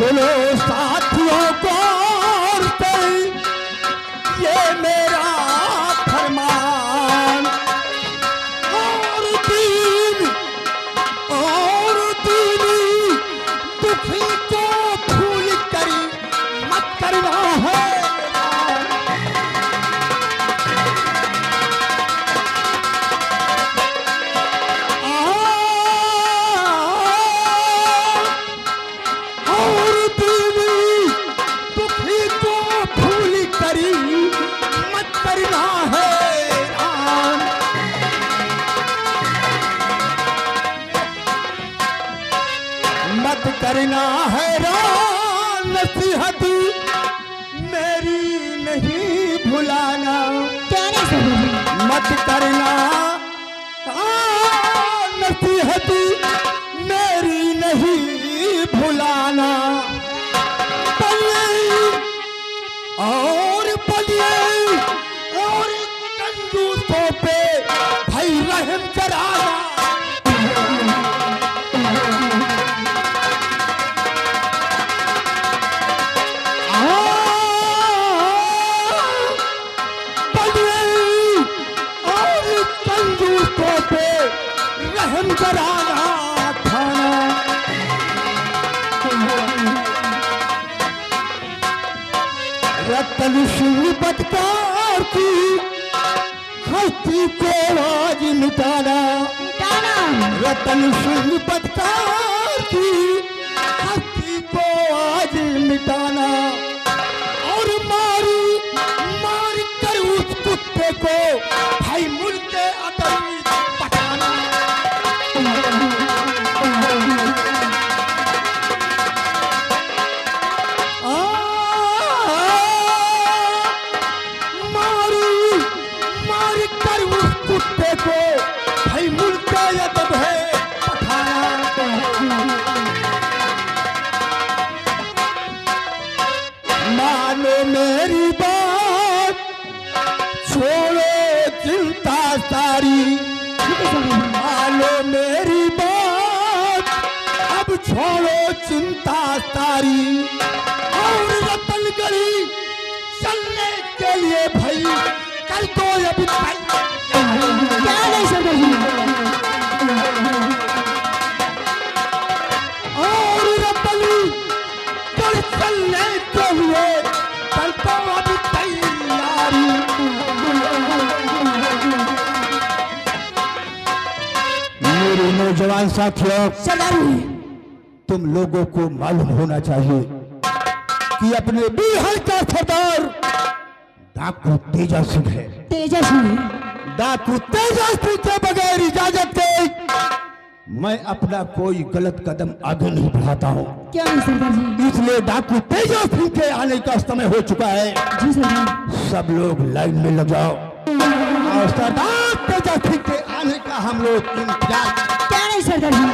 सुनो साथियों को ये मेरा फरमान, और दीनी दुखी को भूल कर मत करना है। करना हैरान नसीहत मेरी नहीं भुलाना, मत करना नसीहत मेरी नहीं भुलाना। बलिए और कंजूसों पे भाई रहम कराना। रतन सिंह बदकार की हस्ती को आज मिटाना, रतन सिंह बदकार की हस्ती को आज मिटाना। और मारी मार कर उस कुत्ते को भाई मुल्के अदम पठाना। मानो मेरी बात, छोड़ो चिंता सारी, मानो मेरी बात, अब छोड़ो चिंता सारी। और रतनगढ़ी चलने के लिए भाई कल तो अभी क्या नहीं सकते। और रतनगढ़ चलने के लिए कल तो अभी तैयारी। मेरे नौजवान साथियों, तुम लोगों को मालूम होना चाहिए कि अपने बिहार का सरदार डाकू तेजा सिंह है। तेजा सिंह, डाकू तेजा सिंह के बगैर इजाजत के मैं अपना कोई गलत कदम आगे नहीं बढ़ाता हूँ। क्या सरदार जी? इसलिए डाकू तेजा सिंह के आने का समय हो चुका है। जी सरदार। सब लोग लाइन में लग जाओ और सरदार तेजा सिंह के आने का हम लोग इंतजार। क्या नहीं सरदार जी?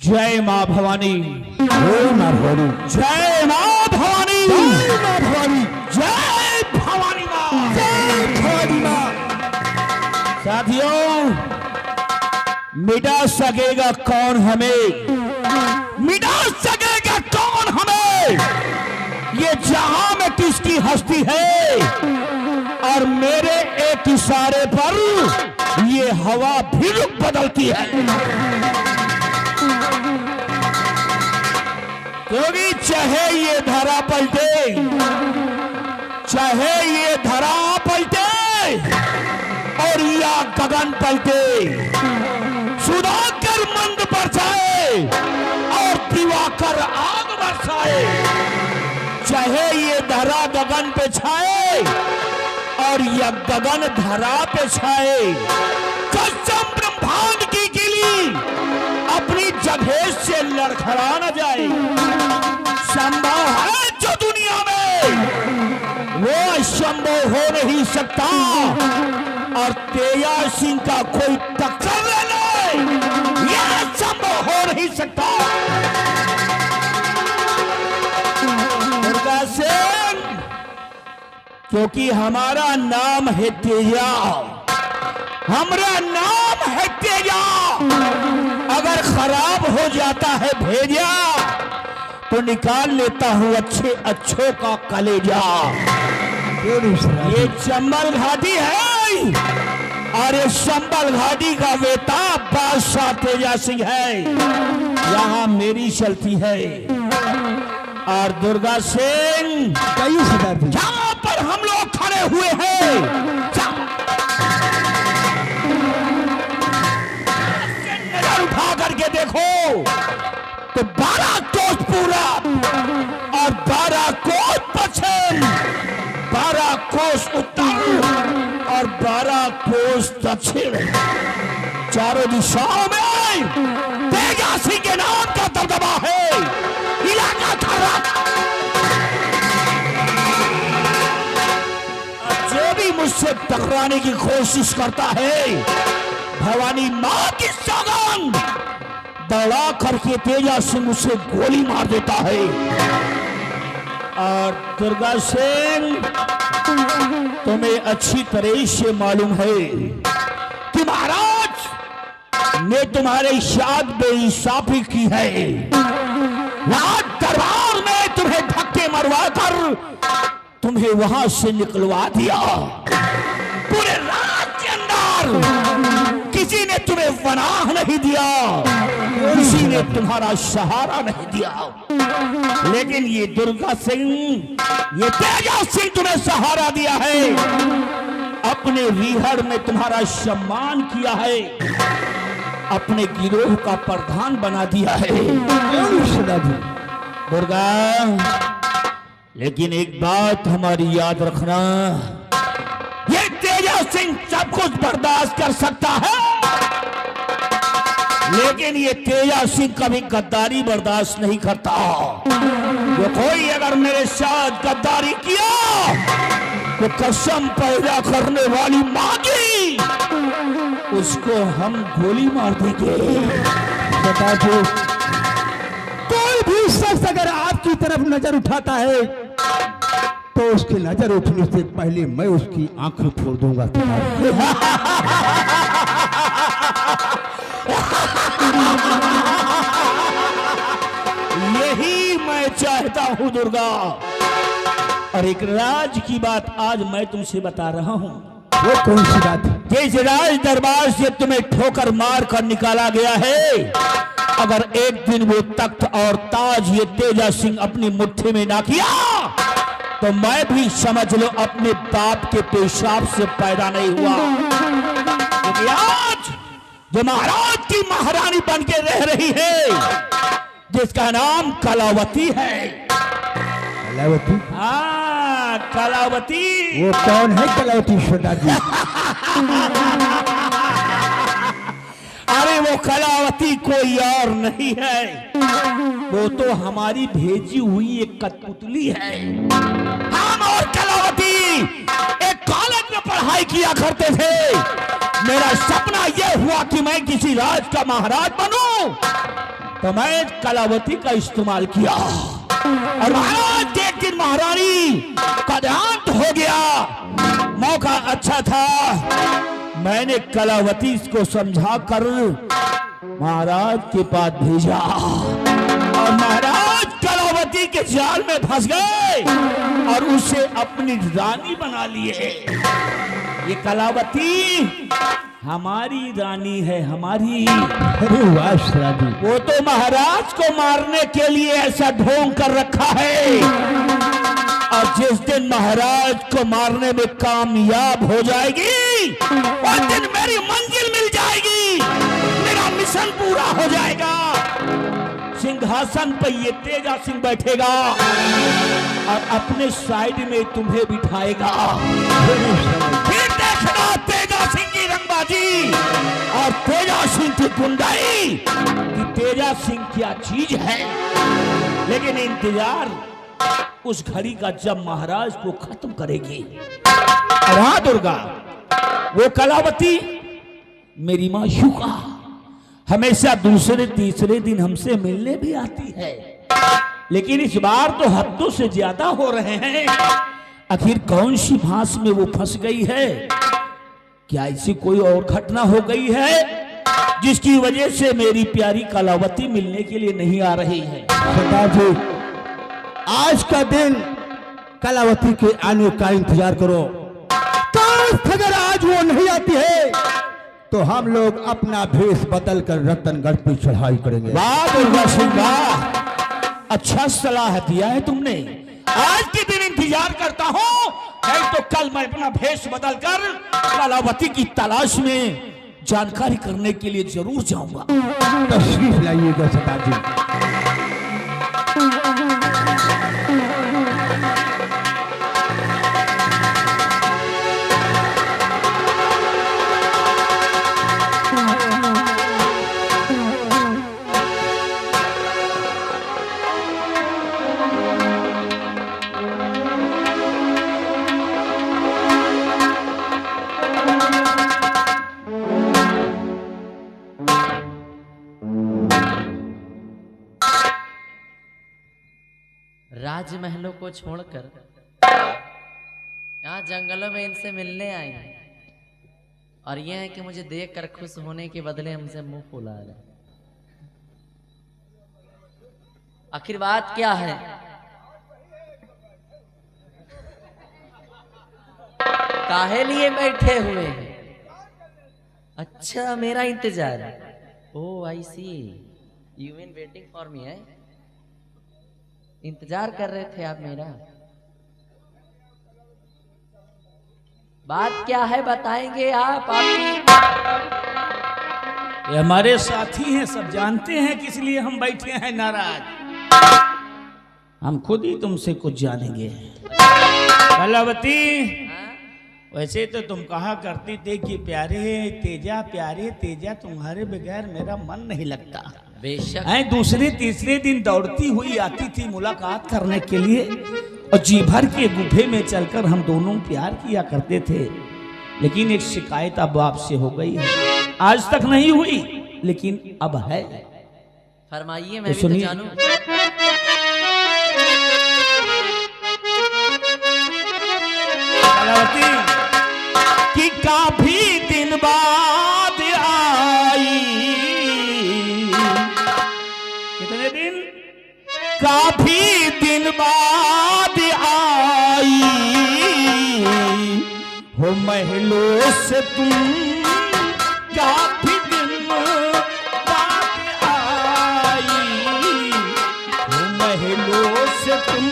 जय मां भवानी, जय मां भवानी, जय मां भवानी, जय मां भवानी, जय भवानी मां, जय भवानी मां। साथियों, मिटा सकेगा कौन हमें, मिटा सकेगा कौन हमें? ये जहां में किसकी हस्ती है और मेरे एक इशारे पर ये हवा भी रुख बदलती है। क्योंकि चाहे ये धरा पलटे, चाहे ये धरा पलटे और या गगन पलटे, सुधाकर मंद बरसाए और दिवाकर आग बरसाए, चाहे ये धरा गगन पे छाए और यह गगन धरा पे छाए, कसम ब्रह्मांड की गिली अपनी जगह से लड़खड़ा न जाए। संभव है जो दुनिया में वो असंभव हो नहीं सकता और तेजा सिंह का कोई टक्कर नहीं, यह संभव हो नहीं सकता। दुर्गा सिंह, क्योंकि हमारा नाम है तेजा, हमारा नाम है तेजा। अगर खराब हो जाता है भेजा तो निकाल लेता हूं अच्छे अच्छों का कलेजा। ये चंबल घाटी है और ये चंबल घाटी का बेटा बादशाह तेजा सिंह है, यहाँ मेरी चलती है। और दुर्गा सिंह, जहां पर हम लोग खड़े हुए हैं, नजर उठा करके देखो तो 12 कोस पूरब और 12 कोस पश्चिम, 12 कोस उत्तर और 12 कोस दक्षिण, चारों दिशाओं में तेजा सिंह के नाम का दबदबा है। इलाका खरा, जो भी मुझसे टकराने की कोशिश करता है, भवानी मां की सौगंध, दौड़ा करके तेजा सिंह उसे गोली मार देता है। और दुर्गा सिंह, तुम्हें अच्छी तरह से मालूम है कि महाराज ने तुम्हारे साथ बेइंसाफी की है। राज दरबार में तुम्हें धक्के मरवा कर तुम्हें वहां से निकलवा दिया। पूरे राज के अंदर किसी ने तुम्हें पनाह नहीं दिया, किसी ने तुम्हारा सहारा नहीं दिया, लेकिन ये दुर्गा सिंह, ये तेजा सिंह तुम्हें सहारा दिया है, अपने विहड़ में तुम्हारा सम्मान किया है, अपने गिरोह का प्रधान बना दिया है। दुर्गा, लेकिन एक बात हमारी याद रखना, ये तेजा सिंह सब कुछ बर्दाश्त कर सकता है, लेकिन ये तेजा सिंह कभी गद्दारी बर्दाश्त नहीं करता। जो कोई अगर मेरे साथ गद्दारी किया तो कसम पैदा करने वाली मां की, उसको हम गोली मार देंगे। बता दो, कोई भी शख्स अगर आपकी तरफ नजर उठाता है तो उसकी नजर उठने से पहले मैं उसकी आंखें फोड़ दूंगा। यही मैं चाहता हूं दुर्गा। और एक राज की बात आज मैं तुमसे बता रहा हूं। वो कौन सी बात? जिस राज दरबार से तुम्हें ठोकर मार कर निकाला गया है, अगर एक दिन वो तख्त और ताज ये तेजा सिंह अपनी मुट्ठी में ना किया तो मैं भी समझ लो अपने बाप के पेशाब से पैदा नहीं हुआ। क्योंकि आज जो महाराज की महारानी बन के रह रही है, जिसका नाम कलावती है। कलावती? हाँ, कलावती। वो कौन है कलावती श्वेता जी? अरे वो कलावती कोई और नहीं है, वो तो हमारी भेजी हुई एक कठपुतली है। हम और कलावती एक कॉलेज में पढ़ाई किया करते थे। मेरा सपना यह हुआ कि मैं किसी राज का महाराज बनूं, तो मैं कलावती का इस्तेमाल किया। और महाराज एक दिन महारानी का देहांत हो गया, मौका अच्छा था, मैंने कलावती को समझा कर महाराज के पास भेजा और महाराज कलावती के जाल में फंस गए और उसे अपनी रानी बना लिए। ये कलावती हमारी रानी है, हमारी। अरे वाह शराबी, वो तो महाराज को मारने के लिए ऐसा ढोंग कर रखा है, और जिस दिन महाराज को मारने में कामयाब हो जाएगी उस दिन मेरी मंजिल मिल जाएगी, मेरा मिशन पूरा हो जाएगा। सिंहासन पर ये तेजा सिंह बैठेगा और अपने साइड में तुम्हें बिठाएगा। फिर देखना तेजा सिंह की रंगबाजी और तेजा सिंह की गुंडाई कि तेजा सिंह क्या चीज है। लेकिन इंतजार उस घड़ी का जब महाराज को खत्म करेगी। हाँ दुर्गा, वो कलावती मेरी मां शुका हमेशा दूसरे तीसरे दिन हमसे मिलने भी आती है, लेकिन इस बार तो हफ्तों से ज्यादा हो रहे हैं। आखिर कौन सी फांस में वो फंस गई है? क्या ऐसी कोई और घटना हो गई है जिसकी वजह से मेरी प्यारी कलावती मिलने के लिए नहीं आ रही है? सरदार जी, आज का दिन कलावती के आने का इंतजार करो। काश अगर आज वो नहीं आती है तो हम लोग अपना भेष बदल कर रतनगढ़ पे चढ़ाई करेंगे। वाह दुर्गा सिंह वाह, अच्छा सलाह दिया है तुमने। आज के दिन इंतजार करता हूं, नहीं तो कल मैं अपना भेष बदल कर कलावती की तलाश में जानकारी करने के लिए जरूर जाऊंगा। तशरीफ लाइएगा सरदार जी। राजमहलों को छोड़कर यहाँ जंगलों में इनसे मिलने आई हैं, और यह है कि मुझे देखकर खुश होने के बदले हमसे मुंह फुला रहे। आखिर बात क्या है? काहे लिए बैठे हुए हैं? अच्छा, मेरा इंतजार। Oh I see, you mean waiting for me है? इंतजार कर रहे थे आप मेरा? बात क्या है बताएंगे आप? ये हमारे साथी हैं, सब जानते हैं किस लिए हम बैठे हैं नाराज। हम खुद ही तुमसे कुछ जानेंगे। कलावती, वैसे तो तुम कहा करती थे कि प्यारे तेजा तुम्हारे बगैर मेरा मन नहीं लगता। बेशक। दूसरे तीसरे दिन दौड़ती हुई आती थी मुलाकात करने के लिए, और जी भर के गुफे में चलकर हम दोनों प्यार किया करते थे। लेकिन एक शिकायत अब आपसे हो गई है, आज तक नहीं हुई लेकिन अब है। फरमाइए, मैं भी तो जानूं। कलावती कि काफी दिन बाद आई, कितने दिन? काफी दिन बाद आई हो महलों से तुम, काफी दिन बाद आई हो महलों से तुम।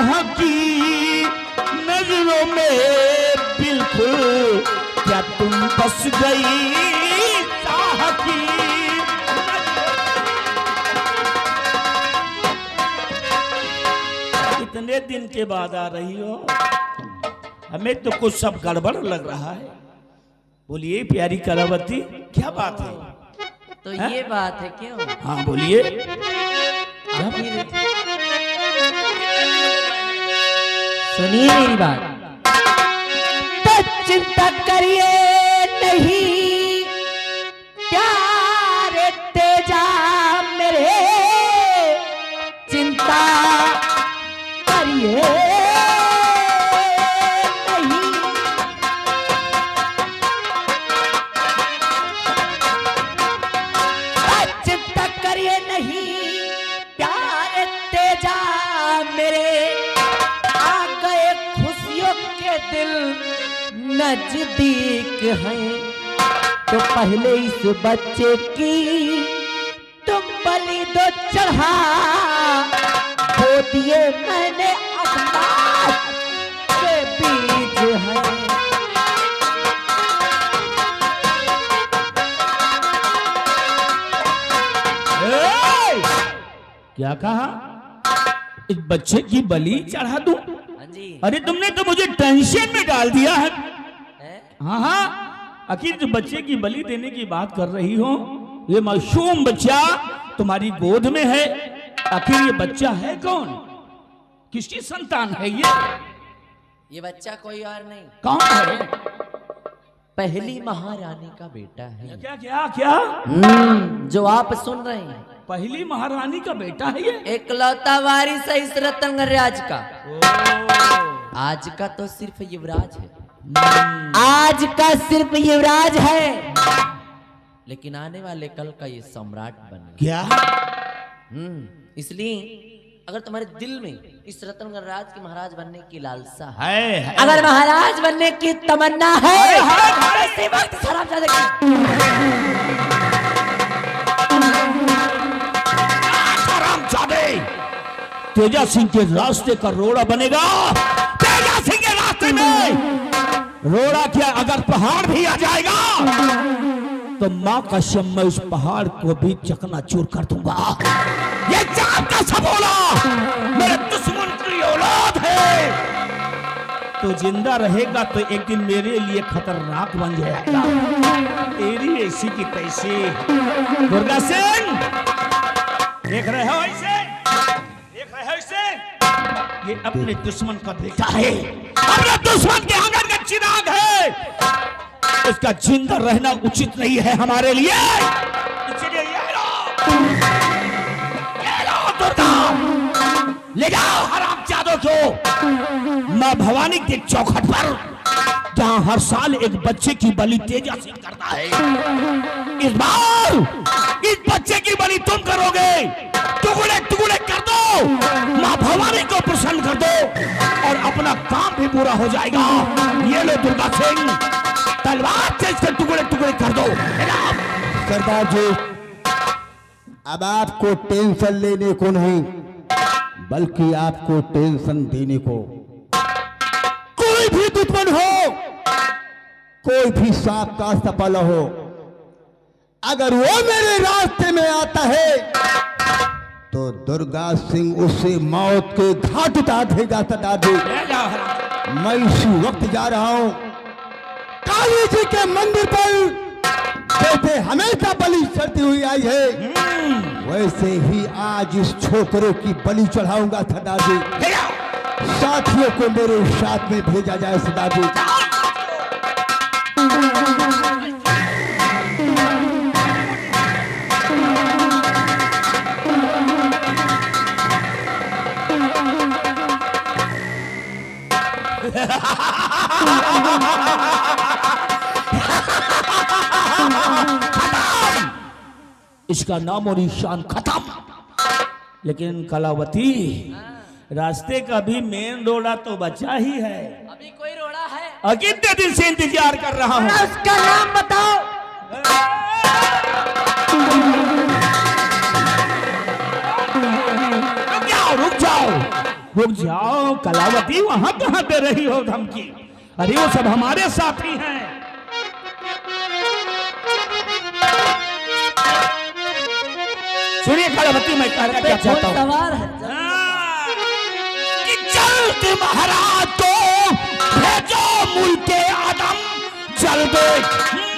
चाह की नजरों में बिल्कुल, क्या तुम बस गई चाह की। इतने दिन के बाद आ रही हो, हमें तो कुछ सब गड़बड़ लग रहा है। बोलिए प्यारी कलावती, क्या बात है? तो ये बात है क्यों? हाँ बोलिए। आखिर सुनिए मेरी बात। तो चिंता करिए नहीं प्यारे तेजा मेरे, चिंता करिए नहीं। चिंता करिए नहीं प्यारे तेजा मेरे, आ गए खुशियों के दिन नजदीक हैं। तो पहले इस बच्चे की तुम बलि दो चढ़ा, वो दिए मैंने आसमान के बीच हैं। क्या कहा? इस बच्चे की बलि चढ़ा दूं? हाँ जी। अरे तुमने तो मुझे टेंशन में डाल दिया है। हैं? हाँ हाँ, आखिर जो बच्चे की बलि देने की बात कर रही हो, ये मासूम बच्चा तुम्हारी गोद में है। आखिर ये बच्चा है कौन? किसकी संतान है ये? ये बच्चा कोई और नहीं, कौन है? पहली महारानी का बेटा है। क्या क्या क्या? जो आप सुन रहे हैं, पहली महारानी का बेटा है ये? एकलौता वारिस है इस रतनगढ़ का। आज का तो सिर्फ युवराज है, आज का सिर्फ युवराज है, लेकिन आने वाले कल का ये सम्राट बनेगा। क्या? इसलिए अगर तुम्हारे दिल में इस रतनगढ़ राज के महाराज बनने की लालसा है, है। अगर महाराज बनने की तमन्ना है, तो इसी वक्त शराबजादे तेजा सिंह के रास्ते का रोड़ा बनेगा। तेजा सिंह के रास्ते में रोड़ा क्या, अगर पहाड़ भी आ जाएगा तो मां कसम मैं उस पहाड़ को भी चकनाचूर कर दूंगा। ये चाँद का सबोला मेरे दुश्मन की औलाद है। तो जिंदा रहेगा तो एक दिन मेरे लिए खतरनाक बन जाएगा। तेरी ऐसी की तैसी। दुर्गा सिंह, देख रहे हो इसे? देख रहे हो इसे? ये अपने दुश्मन का बेटा है, अपने दुश्मन के आंगन का चिराग है। इसका जिंदा रहना उचित नहीं है हमारे लिए। इसलिए ये लो दुर्गा, ले जाओ हरामजादों को मां भवानी के चौखट पर, जहां हर साल एक बच्चे की बलि तेजा सिंह करता है। इस बार इस बच्चे की बलि तुम करोगे। टुकड़े टुकड़े कर दो, मां भवानी को प्रसन्न कर दो और अपना काम भी पूरा हो जाएगा। ये लो दुर्गा सिंह, तलवार से इसके टुकड़े टुकड़े कर दो। सरदार जी, अब आपको टेंशन लेने को नहीं, बल्कि आपको टेंशन देने को। कोई भी दुश्मन हो, कोई भी सांप का सफल हो, अगर वो मेरे रास्ते में आता है तो दुर्गा सिंह उसे मौत के घाट उतार देगा। सरदार जी, मैं इसी वक्त जा रहा हूं काली जी के मंदिर पर। जैसे हमेशा बलि चढ़ती हुई आई है, वैसे ही आज इस छोकरे की बलि चढ़ाऊंगा। सरदार जी, साथियों को मेरे साथ में भेजा जाए। सरदार जी, इसका नाम और निशान खत्म। लेकिन कलावती, रास्ते का भी मेन रोड़ा तो बचा ही है। अभी कोई रोड़ा है? और कितने दिन से इंतजार कर रहा हूँ। उसका नाम बताओ। रुक जाओ, रुक जाओ। रुक जाओ कलावती, वहां कहां दे रही हो धमकी? अरे वो सब हमारे साथी हैं। सुनिए कलावती, मैं कहना क्या चाहता हूं सवार है। कि जल्द महाराज को भेजो मुल्के आदम, जल्द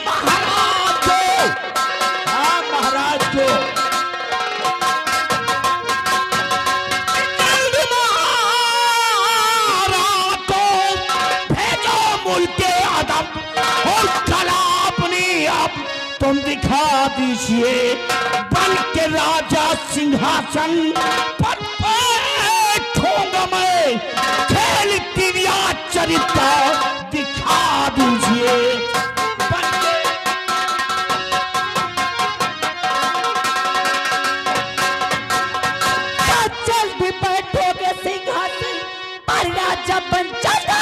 महाराज को। हाँ महाराज को जल्द महाराज को भेजो मुल्के आदम, और कला अपनी आप तुम दिखा दीजिए, बन के राजा सिंहासन पर बैठूंगा मैं, खेल दिव्या चरित्र दिखा दीजिए। जल्दी बैठोगे सिंहासन पर राजा बन जाना।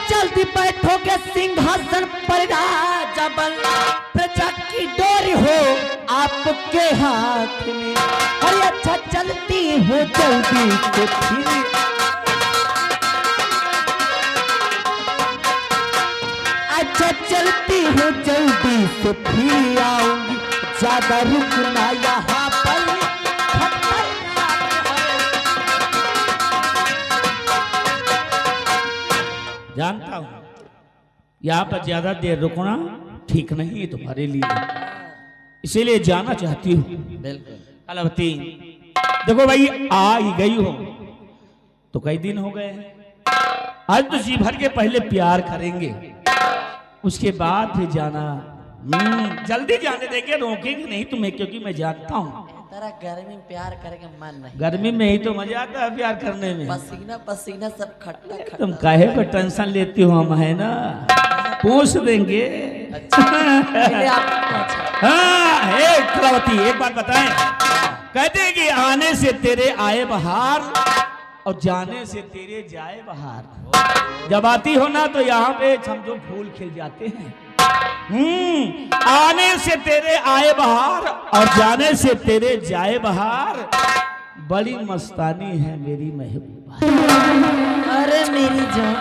जल्दी बैठोगे सिंहासन पर राजा बन, प्रजा की डोरी हो आपके हाथ में। अरे अच्छा चलती हो जल्दी से फिर, अच्छा चलती हो जल्दी से फिर आऊंगी, ज्यादा रुकना यहाँ पर जानता हूं यहाँ पर ज्यादा देर रुकना ठीक नहीं है तुम्हारे लिए, इसीलिए जाना चाहती हूँ। बिल्कुल कलावती देखो भाई, आ ही गई हो तो कई दिन हो गए, आज तो जी भर के पहले प्यार करेंगे, उसके बाद फिर जाना। जल्दी जाने देंगे, रोकेंगे नहीं तुम्हें, क्योंकि मैं जानता हूँ तेरा गर्मी में प्यार करेंगे मन नहीं। गर्मी में ही तो मजा आता है प्यार करने में। पसीना पसीना सब खट्टा खट्टा। तुम काहे को टेंशन लेती हो, हम है ना, पूछ देंगे। इसलिए आपको अच्छा। हाँ हे कलावती, एक बात बताएं, कहते हैं कि आने से तेरे आए बहार और जाने से तेरे जाए बहार। जब आती हो ना तो यहाँ पे समझो फूल खिल जाते हैं। आने से तेरे आए बहार और जाने से तेरे जाए बहार, बड़ी मस्तानी है मेरी महबूबा। अरे मेरी जान,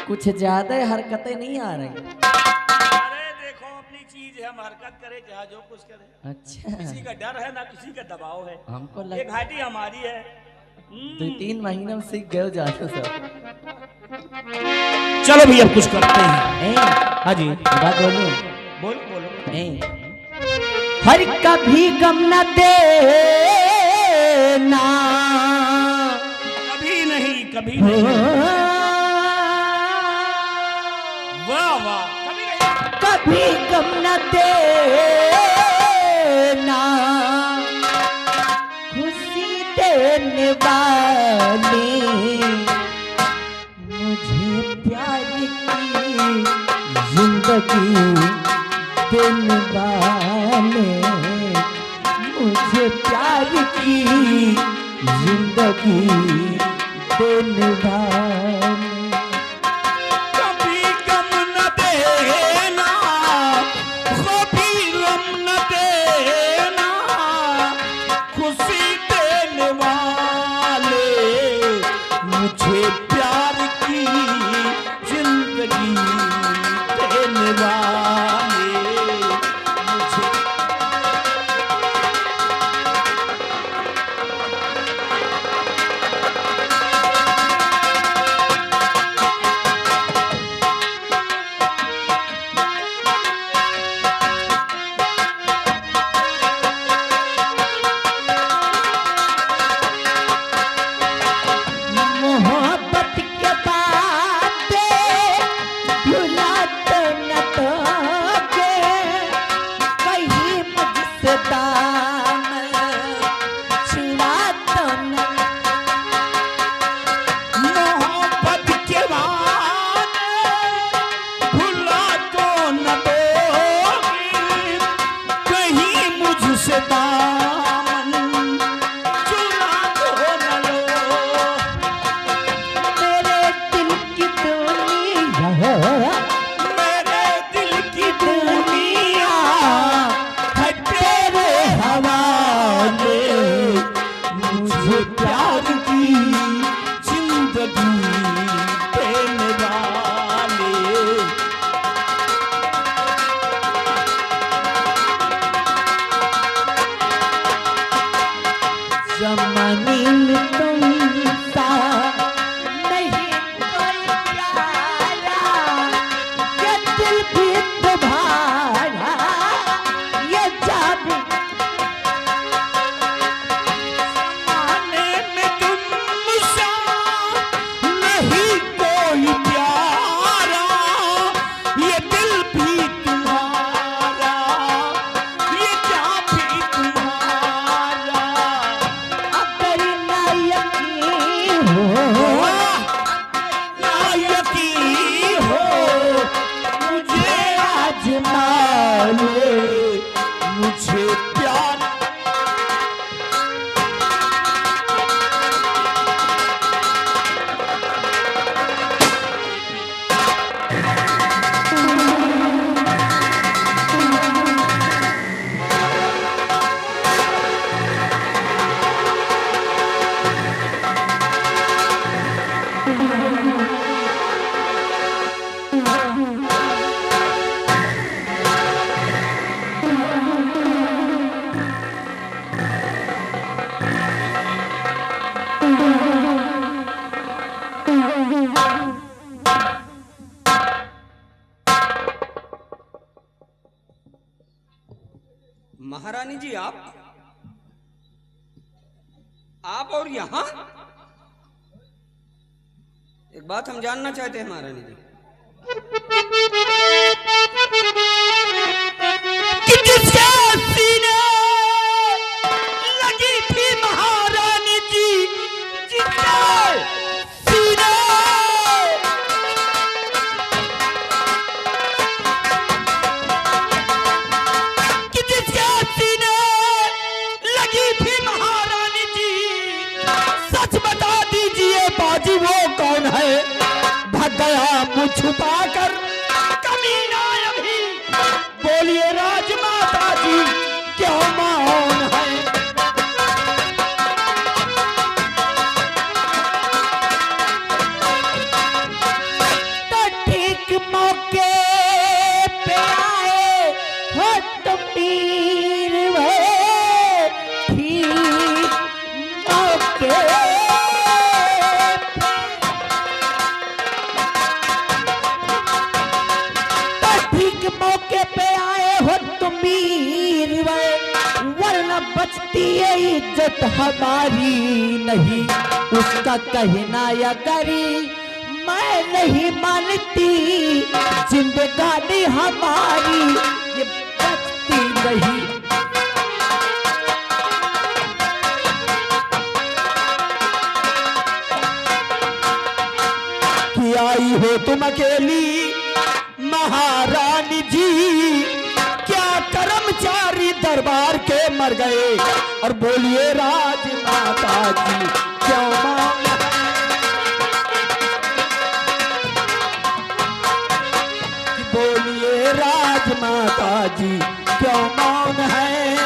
कुछ ज्यादा हरकतें नहीं आ रही। अरे देखो अपनी चीज है, हम हरकत करे चाहे जो कुछ करे। अच्छा किसी का डर है ना किसी का दबाव है। हमको ये लगा घाटी हमारी है। 2-3 महीने में सीख गए जाते सब। चलो भैया कुछ करते हैं। हाँ जी बात बोलो बोलो बोलो। हर कभी गम न देना, कभी नहीं कभी नहीं। वाह वाह, कभी नहीं। कभी गम न देना, खुशी देने वाले, मुझे प्यार की जिंदगी देने वाले, मुझे प्यार की जिंदगी देने वाले। कभी गम न देना, कभी गम न देना, खुशी देने वाले, मुझे प्यार की जिंदगी देने वाले, मुझे मोहब्बत के बातें भुला तो न तो मेरे दिल की दुनिया है तेरे हवाले, मुझे प्यार की जिंदगी देने वाले। जमाने में तुम सा नहीं कोई प्यारा, ये दिल भी तुम्हारा, ये जादू। जमाने में तुम सा नहीं कोई प्यारा, ये दिल भी तुम्हारा, ये जान भी तुम्हारा। अगर ना यकीन हो, ना यकीन हो मुझे आजमा ले, मुझे प्यार। महारानी जी आप और यहाँ? एक बात हम जानना चाहते हैं महारानी जी। कि जिसके सीने लगी थी महारानी जी, जिसके सीने कि जिसके सीने लगी थी महारानी जी, सच बता दीजिए बाजी वो कौन है? भाग गया मुझ छुपा कर कमीना अभी, बोलिए राजमाता जी क्यों मौन है? तो ठीक मौके पे आए हो तुम पीर वे, ठीक मौके तो ठीक मौके पे आए हो तुम वीर वे, वरना बचती है इज्जत हमारी नहीं, उसका कहना या करी मैं नहीं मानती, जिंदगानी हमारी ये बचती नहीं। कि आई हो तुम अकेली महारानी जी, क्या कर्मचारी दरबार के मर गए? और बोलिए राजमाता जी क्यों मौन है? बोलिए राजमाता जी क्यों मौन है?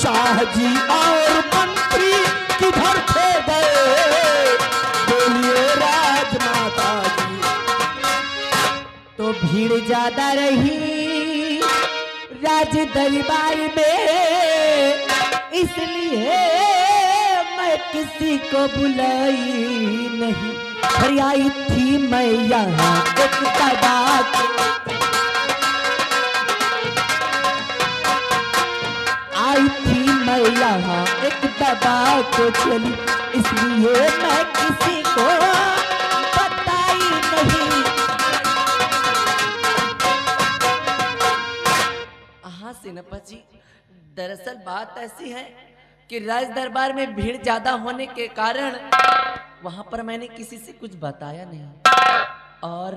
शाह जी और मंत्री किधर थे गए? बोलिए राजमाता जी। तो भीड़ ज्यादा रही राज दरबार में, इसलिए मैं किसी को बुलाई नहीं, और आई थी मैं यहाँ एक बात, आई थी मैं यहाँ एक दबा को चली, इसलिए मैं किसी को बताई नहीं। हाँ सिनपा जी, दरअसल बात ऐसी है कि राज दरबार में भीड़ ज्यादा होने के कारण वहां पर मैंने किसी से कुछ बताया नहीं, और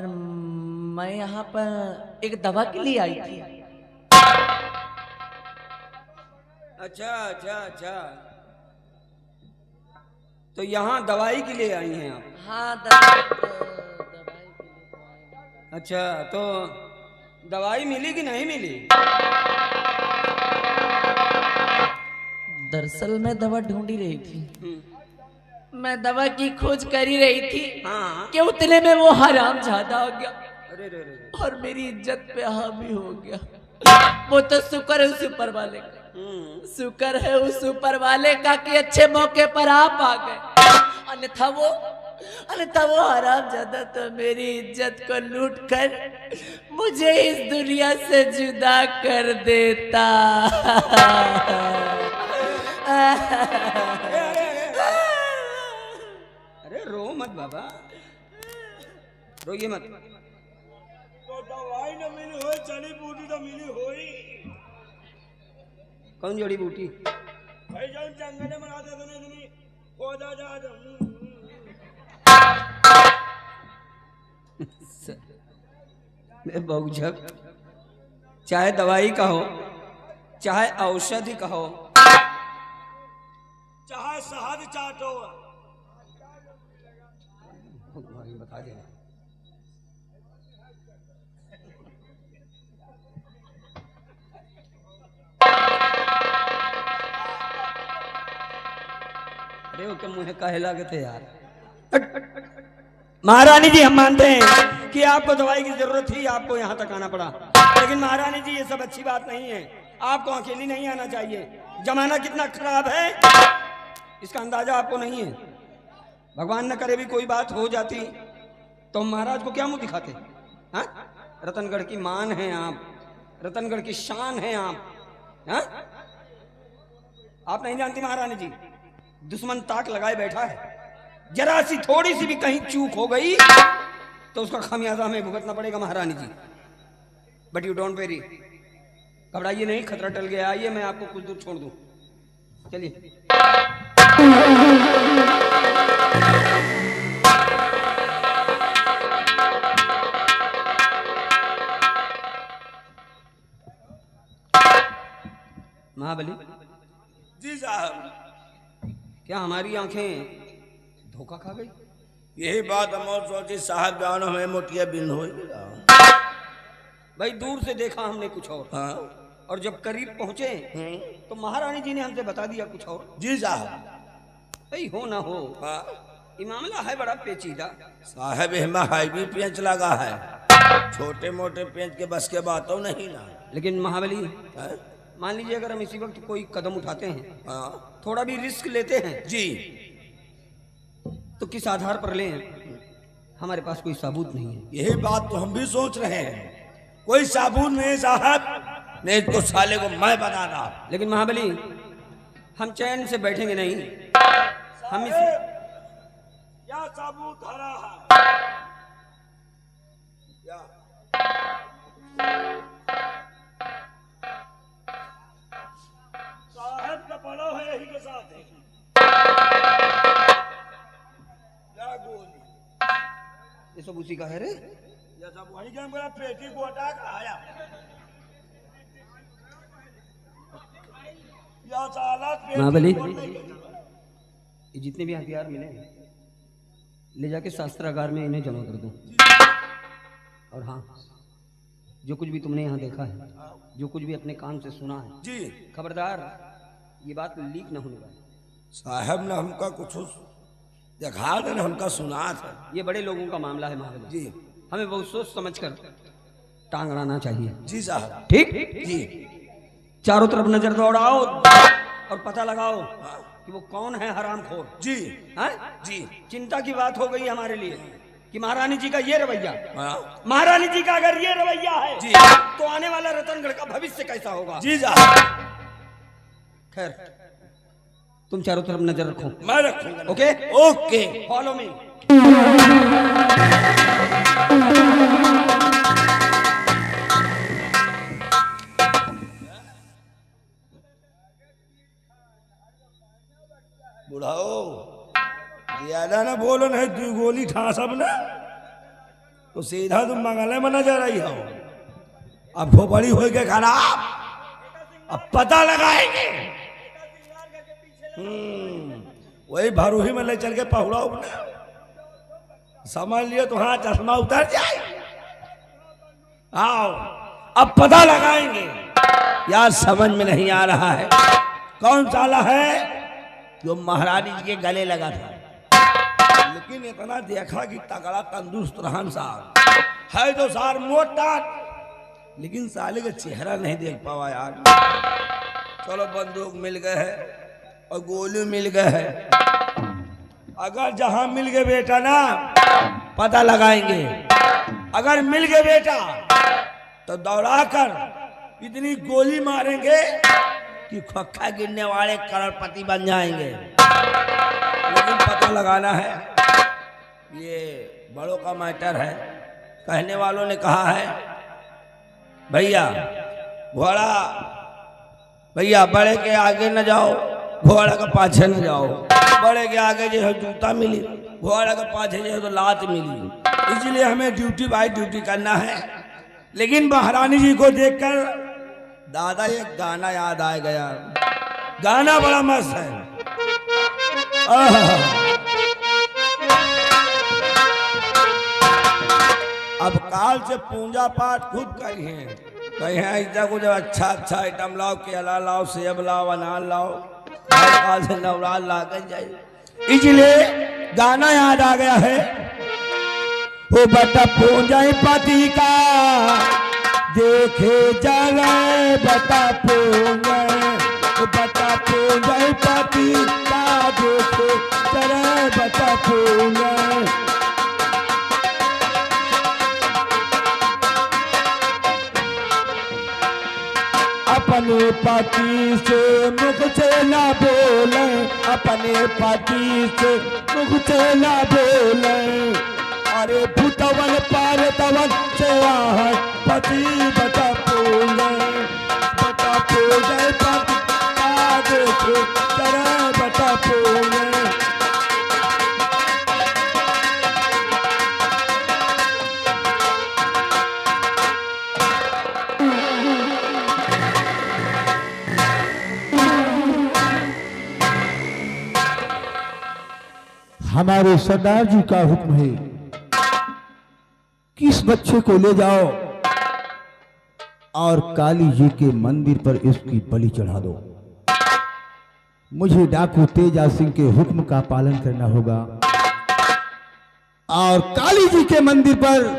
मैं यहाँ पर एक दवा के लिए आई थी। अच्छा अच्छा अच्छा, तो यहाँ दवाई के लिए आई हैं आप? हाँ दवाई के लिए तो आई। अच्छा, तो दवाई मिली कि नहीं मिली? दरअसल मैं दवा ढूंढ ही रही थी, मैं दवा की खोज कर ही रही थी हाँ। कि उतने में वो हराम ज्यादा हो गया अरे रे रे रे। और मेरी इज्जत पे हावी हो गया। वो तो शुक्र है उस ऊपर वाले का, शुक्र है उस ऊपर वाले का कि अच्छे मौके पर आप आ गए, अन्यथा वो हराम ज्यादा तो मेरी इज्जत को लूट कर मुझे इस दुनिया से जुदा कर देता। अरे रो मत बाबा, रोइए मत। तो दवाई न मिली हो, जड़ी बूटी तो मिली होई। कौन जड़ी बूटी? भाई जब जंगल में आते थे नहीं पौधा जा बहुजब, चाहे दवाई का हो, चाहे औषधि का हो, चाहे शहद चाटो, बता दे। अरे वो क्या मुझे कहे लगे थे यार। महारानी जी, हम मानते हैं कि आपको दवाई की जरूरत थी, आपको यहाँ तक आना पड़ा, लेकिन महारानी जी ये सब अच्छी बात नहीं है। आपको अकेली नहीं आना चाहिए। जमाना कितना खराब है इसका अंदाजा आपको नहीं है। भगवान न करे भी कोई बात हो जाती तो महाराज को क्या मुंह दिखाते? हाँ, रतनगढ़ की मान है आप, रतनगढ़ की शान है आप। हाँ, आप नहीं जानती महारानी जी, दुश्मन ताक लगाए बैठा है, जरा सी थोड़ी सी भी कहीं चूक हो गई तो उसका खामियाजा हमें भुगतना पड़ेगा महारानी जी। बट यू डोंट वेरी, घबराइए नहीं, खतरा टल गया। आइए मैं आपको कुछ दूर छोड़ दूं, चलिए। महाबली जी साहब, क्या हमारी आंखें धोखा खा गई? यही बात हम और सोची साहब, गानों में मोटिया बिंद हो। भाई दूर से देखा हमने कुछ और, हाँ और जब करीब पहुंचे तो महारानी जी ने हमसे बता दिया कुछ और। जी साहब। भाई हो ना हो, हाँ ये मामला है बड़ा पेचीदा साहब, हमें हाईवी पेंच लगा है, छोटे मोटे पेंच के बस के बातों नहीं ना। लेकिन महाबली, हाँ? मान लीजिए अगर हम इसी वक्त कोई कदम उठाते हैं, हाँ थोड़ा भी रिस्क लेते हैं, जी, तो किस आधार पर लें? हमारे पास कोई सबूत नहीं है। यही बात तो हम भी सोच रहे हैं, कोई सबूत नहीं साहब, नहीं तो साले को मैं बता रहा। लेकिन महाबली, हम चैन से बैठेंगे नहीं, हम इस क्या सबूत हरा है? क्या? साहब का पड़ा है यही के साथ है। क्या गोली? ये सब उसी का है रे। ये सब वही के मेरा पेटी को हटा कर आया। या साला पेटी महाबली, को नहीं गया। ये जितने भी हथियार मिले हैं, ले जाके शास्त्रागार में इन्हें जमा कर दो। और हाँ, जो कुछ भी तुमने यहाँ देखा है, जो कुछ भी अपने कान से सुना है, जी खबरदार ये बात लीक न होने वाली। साहब ने हमका कुछ देखा था, हमका सुना था। ये बड़े लोगों का मामला है महाबली जी हमें बहुत सोच समझ कर टांग अड़ाना चाहिए। जी साहब। ठीक जी चारों तरफ नजर दौड़ाओ और पता लगाओ कि वो कौन है हरामखोर। जी हाँ? जी चिंता की बात हो गई हमारे लिए कि महारानी जी का ये रवैया, हाँ महारानी जी का अगर ये रवैया है जी तो आने वाला रतनगढ़ का भविष्य कैसा होगा। जी साहब। खैर, तुम चारों तरफ नजर रखो। मैं रखूंगा। Okay okay follow me. बुढ़ाओ ज्यादा ना बोलो, नहीं तू गोली ठा सब ना तो सीधा तुम मंगले में नजर आई हो। अब खोपड़ी हो गए खराब, अब पता लगाएंगे। वही भरूही में ले चल के पहुड़ाओ ना, समझ लियो तो हाँ चश्मा उतर जाए। आओ अब पता लगाएंगे। यार समझ में नहीं आ रहा है कौन साला है जो महारानी जी के गले लगा था, लेकिन इतना देखा कि तगड़ा तंदुरुस्त रहन साहब है तो सार मोटा, लेकिन साले का चेहरा नहीं देख पावा यार। चलो बंदूक मिल गए है और गोली मिल गए है। अगर जहां मिल गए बेटा ना पता लगाएंगे। अगर मिल गए बेटा तो दौड़ाकर इतनी गोली मारेंगे कि खोखा गिरने वाले करोड़पति बन जाएंगे। लेकिन पता लगाना है, ये बड़ों का मैटर है। कहने वालों ने कहा है भैया घोड़ा, भैया बड़े के आगे न जाओ, घोड़ा के पाछे न जाओ। बड़े के आगे जो है जूता मिली, घोड़ा के पाछे जो है तो लात मिली। इसलिए हमें ड्यूटी बाय ड्यूटी करना है। लेकिन महारानी जी को देखकर दादा एक गाना याद आ गया। गाना बड़ा मस्त है। अब काल से पूजा पाठ खूब करिए, कहीं ऐसा कुछ अच्छा अच्छा आइटम लाओ, केला लाओ, सेब लाओ, अनार लाओ, काल से नवराल ला कर जाए। इसलिए गाना याद आ गया है। वो बता पूजा पति का देखे चले, बता पूजा पति का देखे चले, बता पूजा। अपने पति से मुख से ना बोले, अपने पति से मुख से ना बोले। अरे भूतवन पारतवन से आहट पति बता पूले, बता पूले पति का देखे तरह बता पूले। हमारे सरदार जी का हुक्म है कि इस बच्चे को ले जाओ और काली जी के मंदिर पर इसकी बलि चढ़ा दो। मुझे डाकू तेजा सिंह के हुक्म का पालन करना होगा और काली जी के मंदिर पर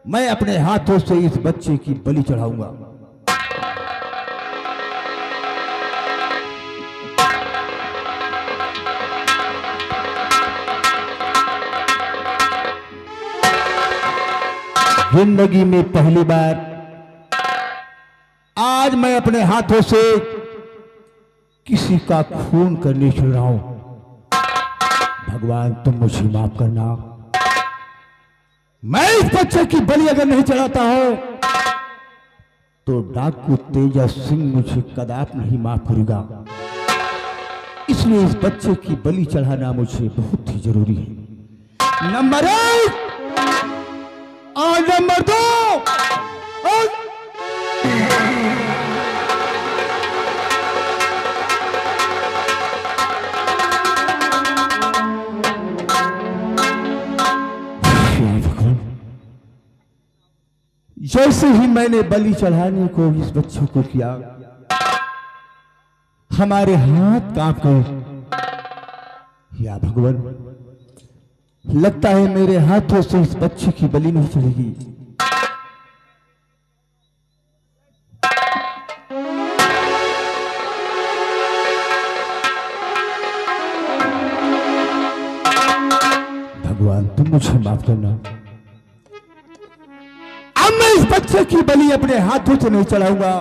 मैं अपने हाथों से इस बच्चे की बलि चढ़ाऊंगा। जिंदगी में पहली बार आज मैं अपने हाथों से किसी का खून करने चल रहा हूं। भगवान तुम मुझे माफ करना। मैं इस बच्चे की बलि अगर नहीं चढ़ाता हूं तो डाकू तेजा सिंह मुझे कदापि नहीं माफ करेगा। इसलिए इस बच्चे की बलि चढ़ाना मुझे बहुत ही जरूरी है। नंबर 1 और नंबर 2 जैसे ही मैंने बलि चढ़ाने को इस बच्चे को किया, हमारे हाथ कांप गए। या भगवान, लगता है मेरे हाथों से इस बच्चे की बलि नहीं चलेगी। भगवान तुम मुझे माफ करना। अब मैं इस बच्चे की बलि अपने हाथों से नहीं चढ़ाऊंगा।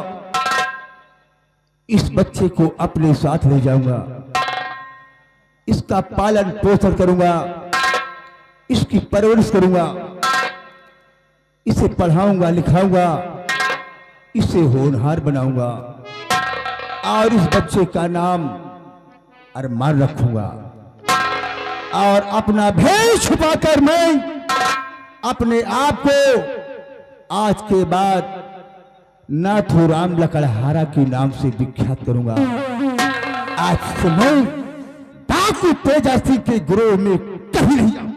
इस बच्चे को अपने साथ ले जाऊंगा, इसका पालन पोषण करूंगा, इसकी परवरिश करूंगा, इसे पढ़ाऊंगा लिखाऊंगा, इसे होनहार बनाऊंगा और इस बच्चे का नाम अरमान रखूंगा। और अपना भेद छुपाकर मैं अपने आप को आज के बाद नाथूराम लकड़हारा के नाम से विख्यात करूंगा। आज से मैं डाकू तेजा सिंह के गिरोह में कहीं नहीं आऊंगा।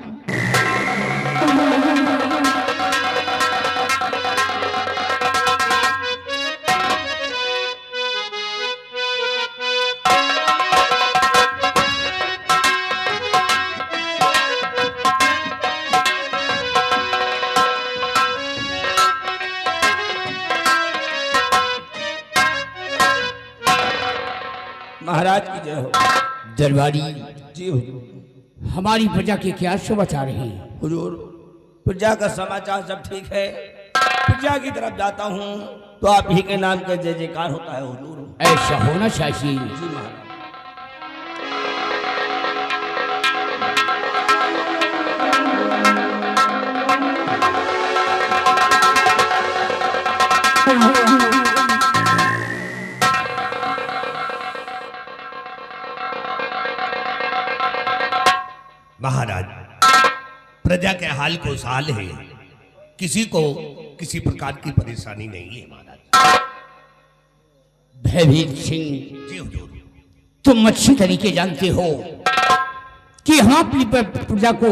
महाराज की जय हो। दरबारी जी हुजूर। हमारी प्रजा के क्या समाचार हैं? हुजूर प्रजा का समाचार सब ठीक है। प्रजा की तरफ जाता हूँ तो आप ही के नाम का जय जयकार होता है हुजूर। ऐसा होना चाहिए। जी महाराज। महाराज प्रजा के हाल को साल है, किसी को किसी प्रकार की परेशानी नहीं है महाराज। भयभीत सिंह, जी हुजूर। तुम अच्छी तरीके जानते हो कि हम अपनी प्रजा को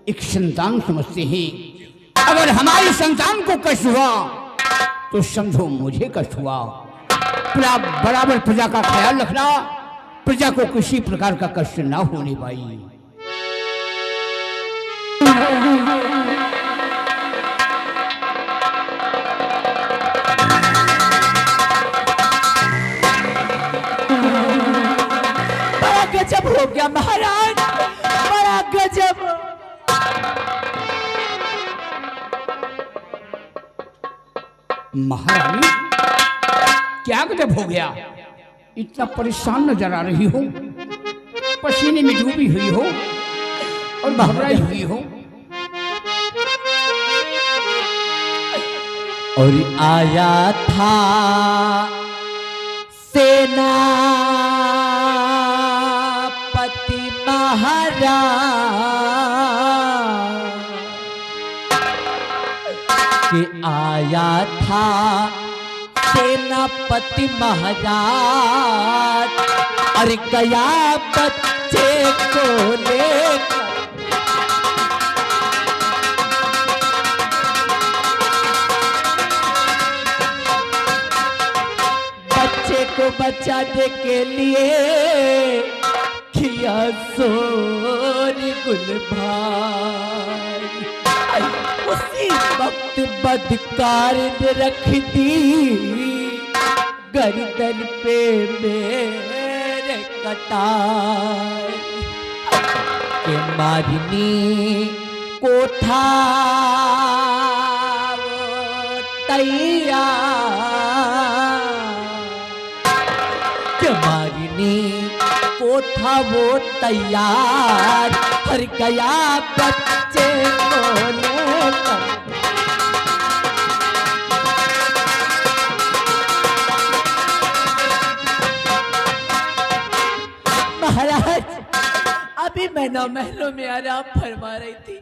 एक संतान समझते हैं। अगर हमारी संतान को कष्ट हुआ तो समझो मुझे कष्ट हुआ। बराबर प्रजा का ख्याल रखना, प्रजा को किसी प्रकार का कष्ट ना होने पाई। बड़ा गजब हो गया महाराज, बड़ा गजब। महारानी क्या गजब हो गया? इतना परेशान नजर आ रही हो, पसीने में डूबी हुई हो और घबराई हुई हो। और आया था सेनापति महाराज के आया था सेनापति महाराज और गया बच्चे को लेकर। बच्चे को बचाने के लिए किया सोरी गुल भाई। उसी वक्त बदकार ने रख दी गर्दन पे मेरे कटार के मारनी को था वो तैयार के मारनी को था वो तैयार हर गया बच्चे को लेकर। महाराज अभी मैं नौ महलों में आराम फरमा रही थी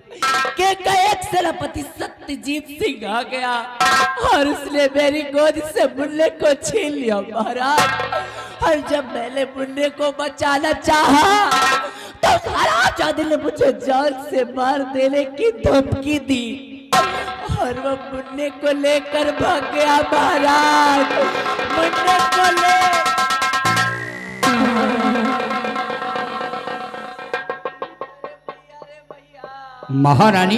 कि एक सेनापति सत्यजीत सिंह आ गया और उसने मेरी गोद से मुन्ने को छीन लिया महाराज। और जब मैंने मुन्ने को बचाना चाहा तो हरामजादे ने मुझे जान से मार देने की धमकी दी और वो मुन्ने को लेकर भाग गया महाराज। मुन्ने को ले महारानी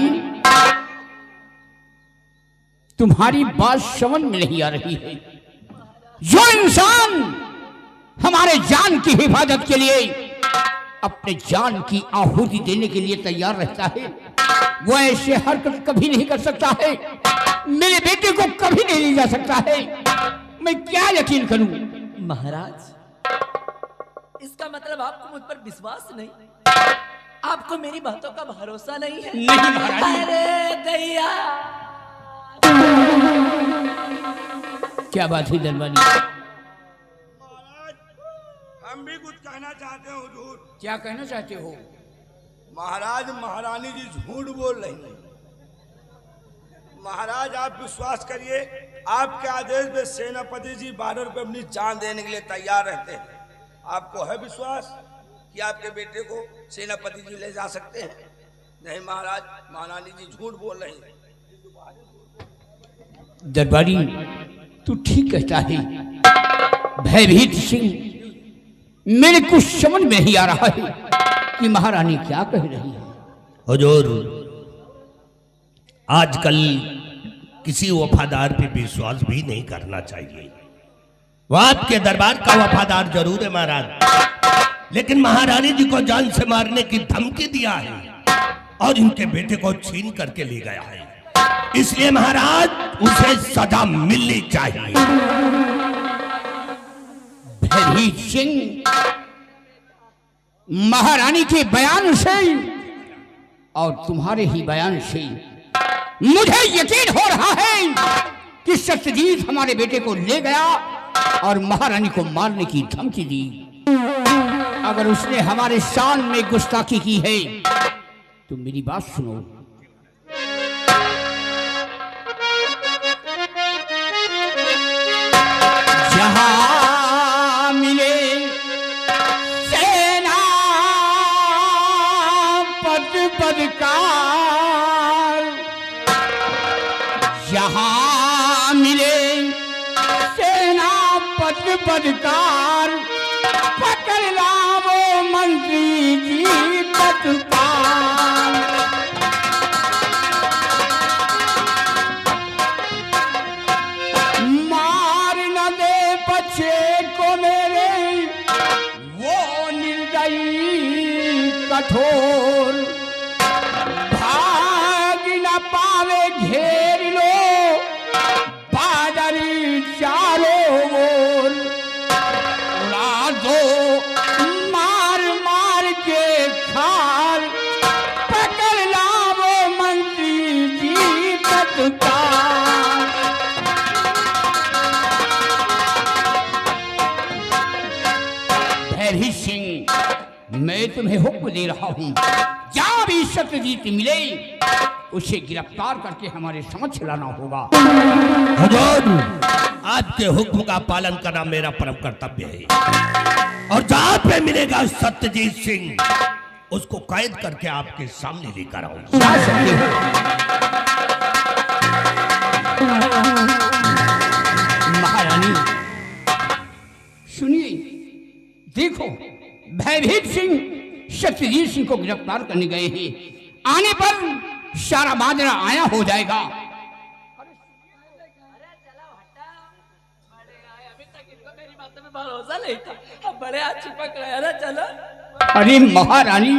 तुम्हारी बात समझ में नहीं आ रही है। जो इंसान हमारे जान की हिफाजत के लिए अपने जान की आहुति देने के लिए तैयार रहता है वो ऐसे हरकत कभी नहीं कर सकता है। मेरे बेटे को कभी नहीं ले जा सकता है। मैं क्या यकीन करूं? महाराज इसका मतलब आपको मुझ पर विश्वास नहीं, आपको मेरी बातों का भरोसा नहीं है? नहीं महाराज। अरे दैया क्या बात है दरबारी? महाराज हम भी कुछ कहना चाहते हैं हुजूर। क्या कहना चाहते हो? महाराज महारानी जी झूठ बोल रही हैं। महाराज आप विश्वास करिए, आपके आदेश पे सेनापति जी बॉर्डर पे अपनी जान देने के लिए तैयार रहते हैं। आपको है विश्वास कि आपके बेटे को सेनापति जी ले जा सकते हैं? नहीं महाराज महारानी जी झूठ बोल रही हैं। दरबारी तू ठीक कहता है। भयभीत सिंह मेरे कुछ समझ में नहीं आ रहा है कि महारानी क्या कह रही है। हुजूर आजकल किसी वफादार पे विश्वास भी नहीं करना चाहिए। वो आपके दरबार का वफादार जरूर है महाराज, लेकिन महारानी जी को जान से मारने की धमकी दिया है और इनके बेटे को छीन करके ले गया है, इसलिए महाराज उसे सजा मिलनी चाहिए। भैरी सिंह, महारानी के बयान से और तुम्हारे ही बयान से मुझे यकीन हो रहा है कि सत्यजीत हमारे बेटे को ले गया और महारानी को मारने की धमकी दी। अगर उसने हमारे शान में गुस्ताखी की है तो मेरी बात सुनो। जहां मिले सेना पद पदकार, जहां मिले सेना पद पदकार, पकड़ लाओ मंत्री जी तत्काल। मार न दे बच्चे को मेरे वो निर्दयी कठोर, भाग न पावे घेर लो बादरी चारों ओर, उड़ा दो मार मार के खाल, पकड़ लाओ मंत्री जी तत्काल। भैरी सिंह, मैं तुम्हें हुक्म दे रहा हूं, जहां भी सत्यजीत मिले उसे गिरफ्तार करके हमारे समक्ष लाना होगा। हुजूर, आपके हुक्म का पालन करना मेरा परम कर्तव्य है और जहां पे मिलेगा सत्यजीत सिंह उसको कैद करके आपके सामने लेकर आऊंगा। जा सकते हो। महारानी सुनिए, देखो भयभीत सिंह सत्यजीत सिंह को गिरफ्तार करने गए हैं, आने पर सारा माजरा आया हो जाएगा। भरोसा नहीं था, अब बड़े आज चिपक रहे हैं। चलो। अरे महारानी,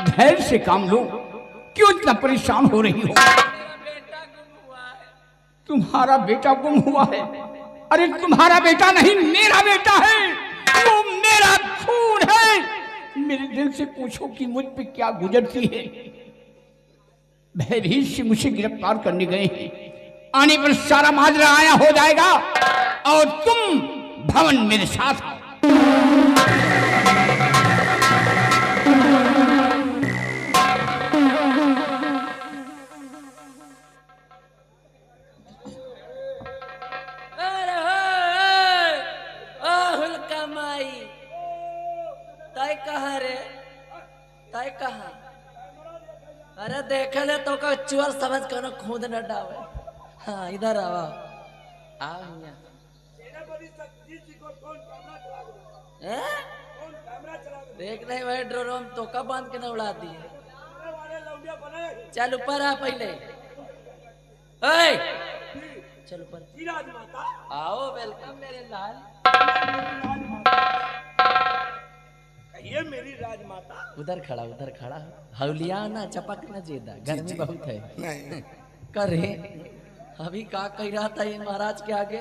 धैर्य से काम लो, क्यों इतना परेशान हो रही हो? तुम्हारा बेटा गुम हुआ है। अरे तुम्हारा बेटा नहीं, मेरा बेटा है, वो मेरा खून है। मेरे दिल से पूछो कि मुझ पे क्या गुजरती है। भयभीत से मुझे गिरफ्तार करने गए हैं, आने पर सारा माजरा आया हो जाएगा और तुम भवन मेरे साथ आओ। तय कहाँ रे, तय कहाँ? अरे देखे ले तो का चुअर समझ कर खुद न डावे। हाँ इधर आओ, आओ यहाँ। देख रहे भाई ड्रोन तो का बांध के न उड़ा दिए। चल ऊपर आ पहले। चल ऊपर आओ। वेलकम मेरे लाल। ये मेरी राजमाता। उधर खड़ा हौलिया ना चपक ना जेदा, गर्मी बहुत है। नहीं करे अभी का कह रहा था ये महाराज के आगे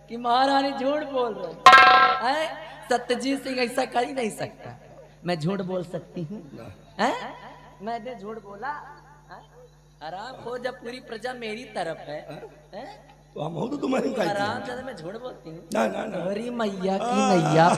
कि महारानी झूठ बोल रहे हैं। सत्यजीत सिंह ऐसा कर ही नहीं सकता। मैं झूठ बोल सकती हूँ? मैंने झूठ बोला? आराम हो, जब पूरी प्रजा मेरी तरफ है। तो हम हो तो तुम्हारी आराम से मैं झूठ बोलती हूँ। ना ना ना। हरी मैया की नैया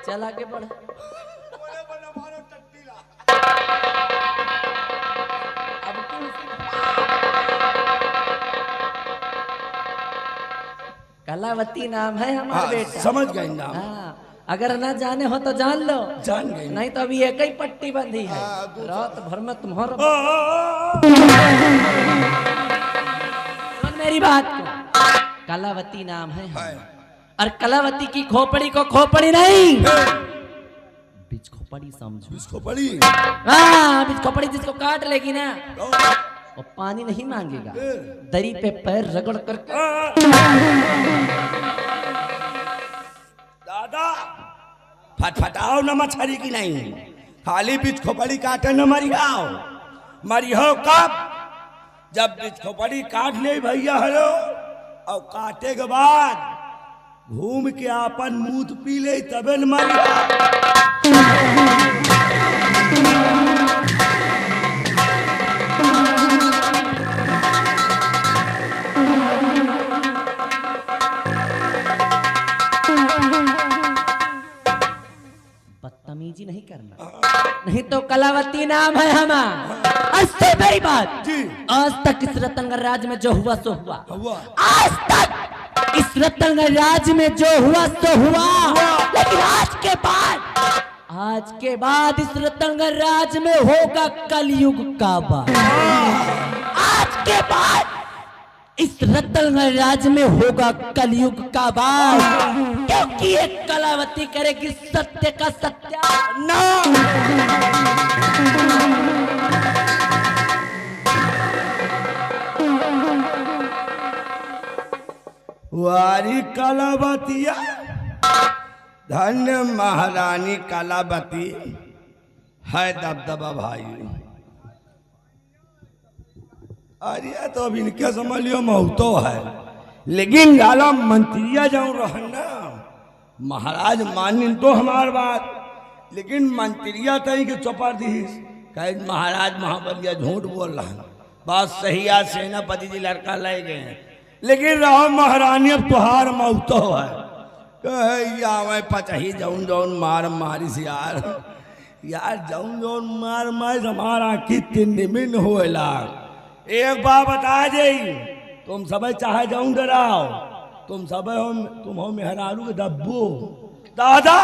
चल आगे बढ़। कलावती नाम है हमारा बेटा। समझ गए नाम। हाँ, अगर ना जाने हो तो जान लो। जान गए। नहीं तो अभी एक ही पट्टी बंधी है, रात भर में तुम्हारा। सुन मेरी बात को, कलावती नाम है और कलावती की खोपड़ी को खोपड़ी नहीं, बीच खोपड़ी खोपड़ी समझो। बीच खोपड़ी? हाँ, बीच खोपड़ी जिसको काट लेगी ना वो पानी नहीं मांगेगा, दरी पे पैर रगड़ करके। दादा फटफटाओ न मछली की नहीं, खाली बीच खोपड़ी काटे न मरियाओ। मरियो कब? जब बीच खोपड़ी काट ले भैया हेलो, और काटे के बाद घूम के आपन मूत पी ले तबे न मरिया। बदतमीजी नहीं करना, नहीं तो कलावती नाम है हमारा। अच्छी बड़ी बात जी। आज तक इस रतनगढ़ राज्य में जो हुआ सो हुआ, हुआ। आज तक इस रतनगढ़ राज्य में जो हुआ सो हुआ, लेकिन आज के बाद इस रतनगढ़ राज्य में होगा कलयुग का बात। आज के बाद इस रतनगढ़ राज्य में होगा कलयुग का बात, क्योंकि ये कलावती करेगी सत्य का सत्यानाश। वारी कलावतिया, धन्य महारानी कलावती है दबदबा भाई। अरे तो अब इनके समझ लियो महतो है, लेकिन लाला मंत्रिया जाऊं रहना महाराज मानिन तो हमार बात, लेकिन मंत्रिया तई के चौपर दी कहे महाराज महाबलिया झूठ बोल रहा है। बात सही आज सेनापति जी लड़का ले गए हैं, लेकिन रहो महारानी अब तुहार महतो है। कहे पचही जाऊं जौन मार मारिस यार, यार जाऊं जौन मार मारिस हमारा कितन निमिन होएला। एक बार बता जाई, तुम सब चाहे जाऊं डराओ, तुम सब हो, तुम हो मेहरारू के दब्बू। दादा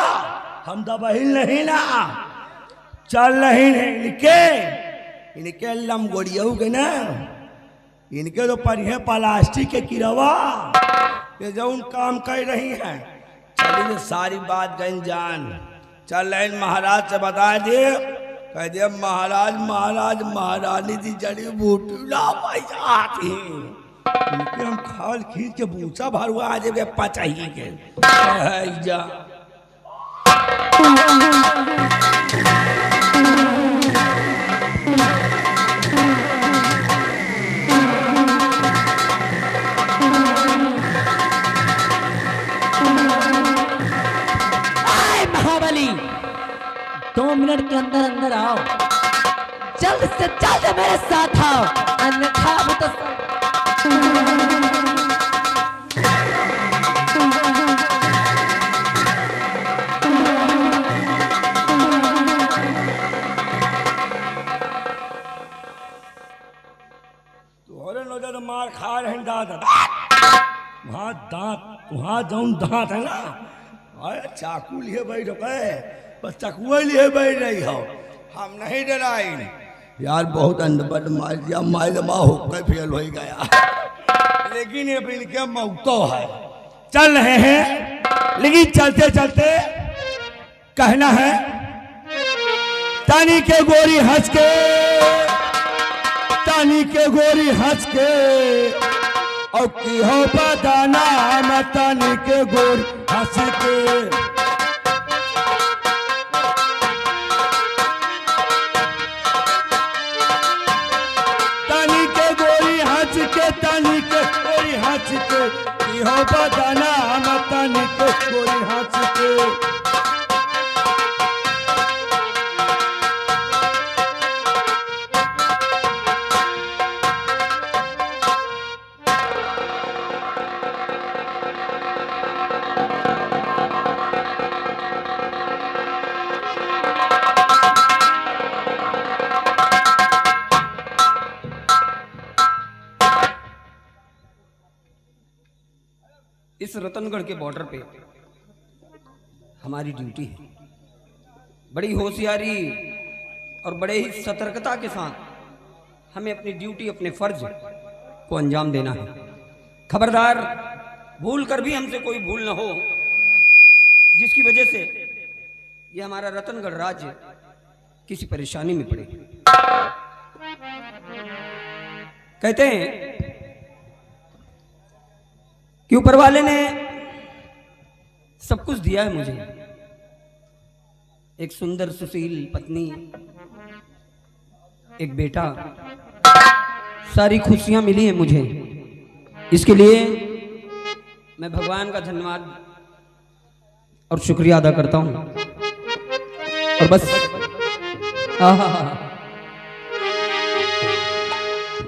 हम दबहिल नहीं ना, चल नहीं इनके लमगोड़ियों के ना, इनके तो परिहे प्लास्टिक के किरवा ये जौन काम कर रही हैं। चलिए सारी बात गई जान, चल रहे महाराज से बता दे, कह दे महाराज महाराज महारानी जी जड़ी बूटी ला आती इनके हम खाल खींच के बूचा भरुआ आज बेपा चाहिए के जा। महाबली 2 मिनट के अंदर अंदर आओ, जल्द से जल्द मेरे साथ आओ, अन्यथा वो तो तोहरे नजर तो मार खा रहे दांत वहां दांत वहां जाऊं दांत है ना, अरे चाकू लिए बैठ गए, बस चकुआ लिए बैठ रही हो, हम नहीं डराई यार। बहुत अंदर मार दिया, माइलमा होकर फेल हो गया, लेकिन ये इनके मौतो है। चल रहे हैं, लेकिन चलते चलते कहना है तानी के गोरी हंस के, तानी के गोरी हंस के, और की हो बदाना तानी के गोरी हंस के। तानी के गोरी हंस के, तानी के गोरी हंस के, की हो बदाना तानी के गोरी हंस के। इस रतनगढ़ के बॉर्डर पे हमारी ड्यूटी है, बड़ी होशियारी और बड़े ही सतर्कता के साथ हमें अपनी ड्यूटी, अपने फर्ज को अंजाम देना है। खबरदार भूल कर भी हमसे कोई भूल न हो, जिसकी वजह से ये हमारा रतनगढ़ राज्य किसी परेशानी में पड़े। कहते हैं कि ऊपर वाले ने सब कुछ दिया है मुझे, एक सुंदर सुशील पत्नी, एक बेटा, सारी खुशियां मिली हैं मुझे। इसके लिए मैं भगवान का धन्यवाद और शुक्रिया अदा करता हूं। और बस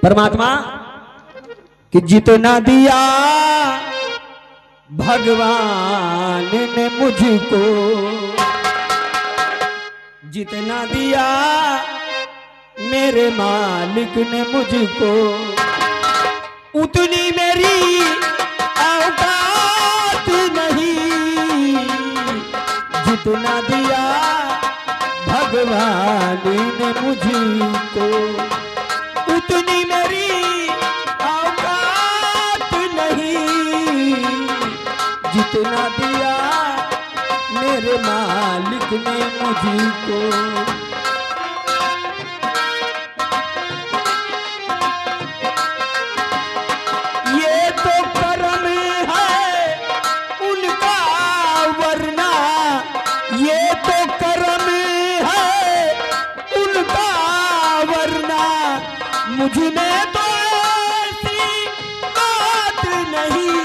परमात्मा कि जितना दिया भगवान ने मुझको, जितना दिया मेरे मालिक ने मुझको, उतनी मेरी औकात नहीं। जितना दिया भगवान ने मुझको, उतनी मेरी औकात नहीं। जितना दिया मेरे मालिक ने मुझको। ये तो करम है उनका, वरना ये तो करम है उनका, वरना मुझ में तो ऐसी बात नहीं।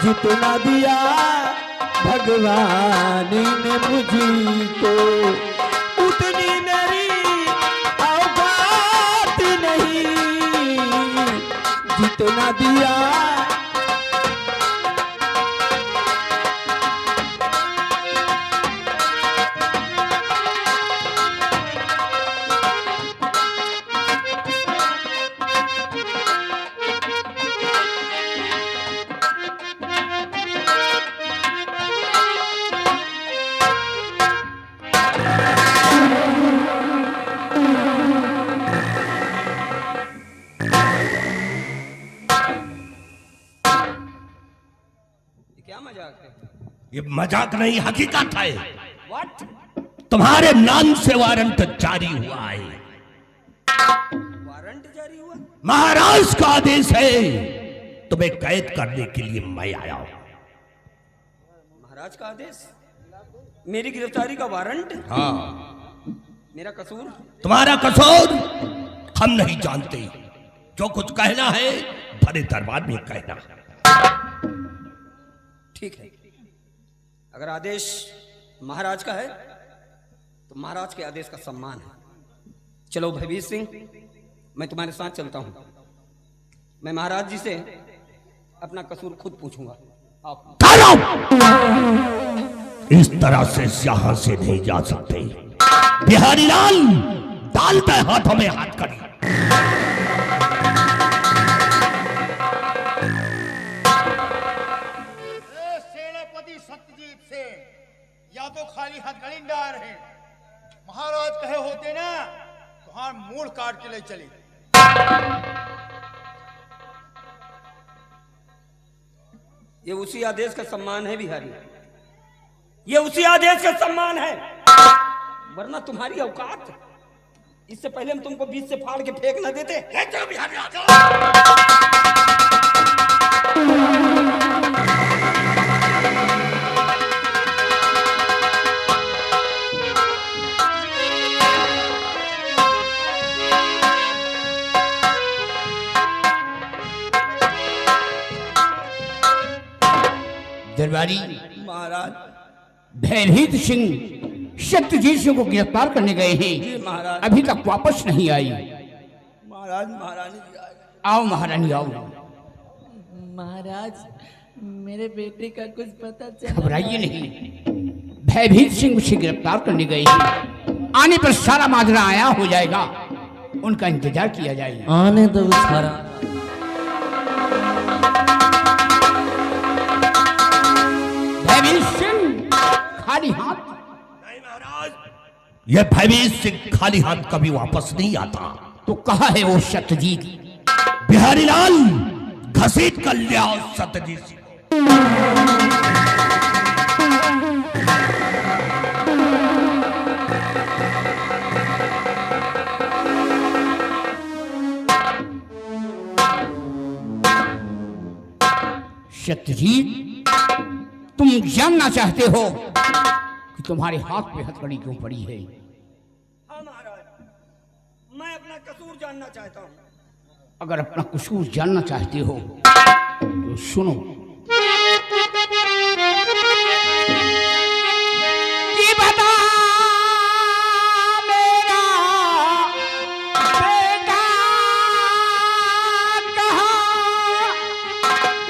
जितना दिया भगवान ने मुझको, उतनी मेरी औकात नहीं। जितना दिया ये मजाक नहीं, हकीकत है। व्हाट? तुम्हारे नाम से वारंट जारी हुआ है। वारंट जारी हुआ? महाराज का आदेश है, तुम्हें कैद करने के लिए मैं आया हूं। महाराज का आदेश? मेरी गिरफ्तारी का वारंट? हाँ। मेरा कसूर? तुम्हारा कसूर हम नहीं जानते। जो कुछ कहना है बड़े दरबार में कहना। ठीक है, अगर आदेश महाराज का है तो महाराज के आदेश का सम्मान है। चलो भयवीर सिंह, मैं तुम्हारे साथ चलता हूं। मैं महाराज जी से अपना कसूर खुद पूछूंगा। आओ। इस तरह से यहां से नहीं जा सकते। बिहारी लाल, डालते हाथों में हाथ करी। सेनापति सत्यजीत से या तो खाली हाथ गलिंडार है। महाराज कहे होते ना तो हाँ मूड़ काट के ले चले। ये उसी आदेश का सम्मान है बिहारी, ये उसी आदेश का सम्मान है, वरना तुम्हारी औकात। इससे पहले हम तुमको बीच से फाड़ के फेंक न देते। बिहारी आ जाओ। दरबारी महाराज, भयभीत सिंह सत्यजीत सिंह को गिरफ्तार करने गए हैं। जी महाराज। अभी तक वापस नहीं आई। महाराज, महारानी जी आए। आओ महारानी आओ। महाराज, मेरे बेटे का कुछ पता चला? घबराइए नहीं, भयभीत सिंह उसे गिरफ्तार करने गए हैं। आने पर सारा माजरा आया हो जाएगा, उनका इंतजार किया जाएगा। आने दो सारा। खाली हाथ? नहीं महाराज, यह भयवीर सिंह खाली हाथ कभी वापस नहीं आता। तो कहा है वो सत्यजीत? बिहारी लाल, घसीट कर लिया सत्यजीत सिंह। सत्यजीत, तुम जानना चाहते हो कि तुम्हारे हाथ पे हथकड़ी क्यों पड़ी है? हाँ महाराज, मैं अपना कसूर जानना चाहता हूँ। अगर अपना कसूर जानना चाहते हो तो सुनो। कि बता मेरा बेटा कहाँ,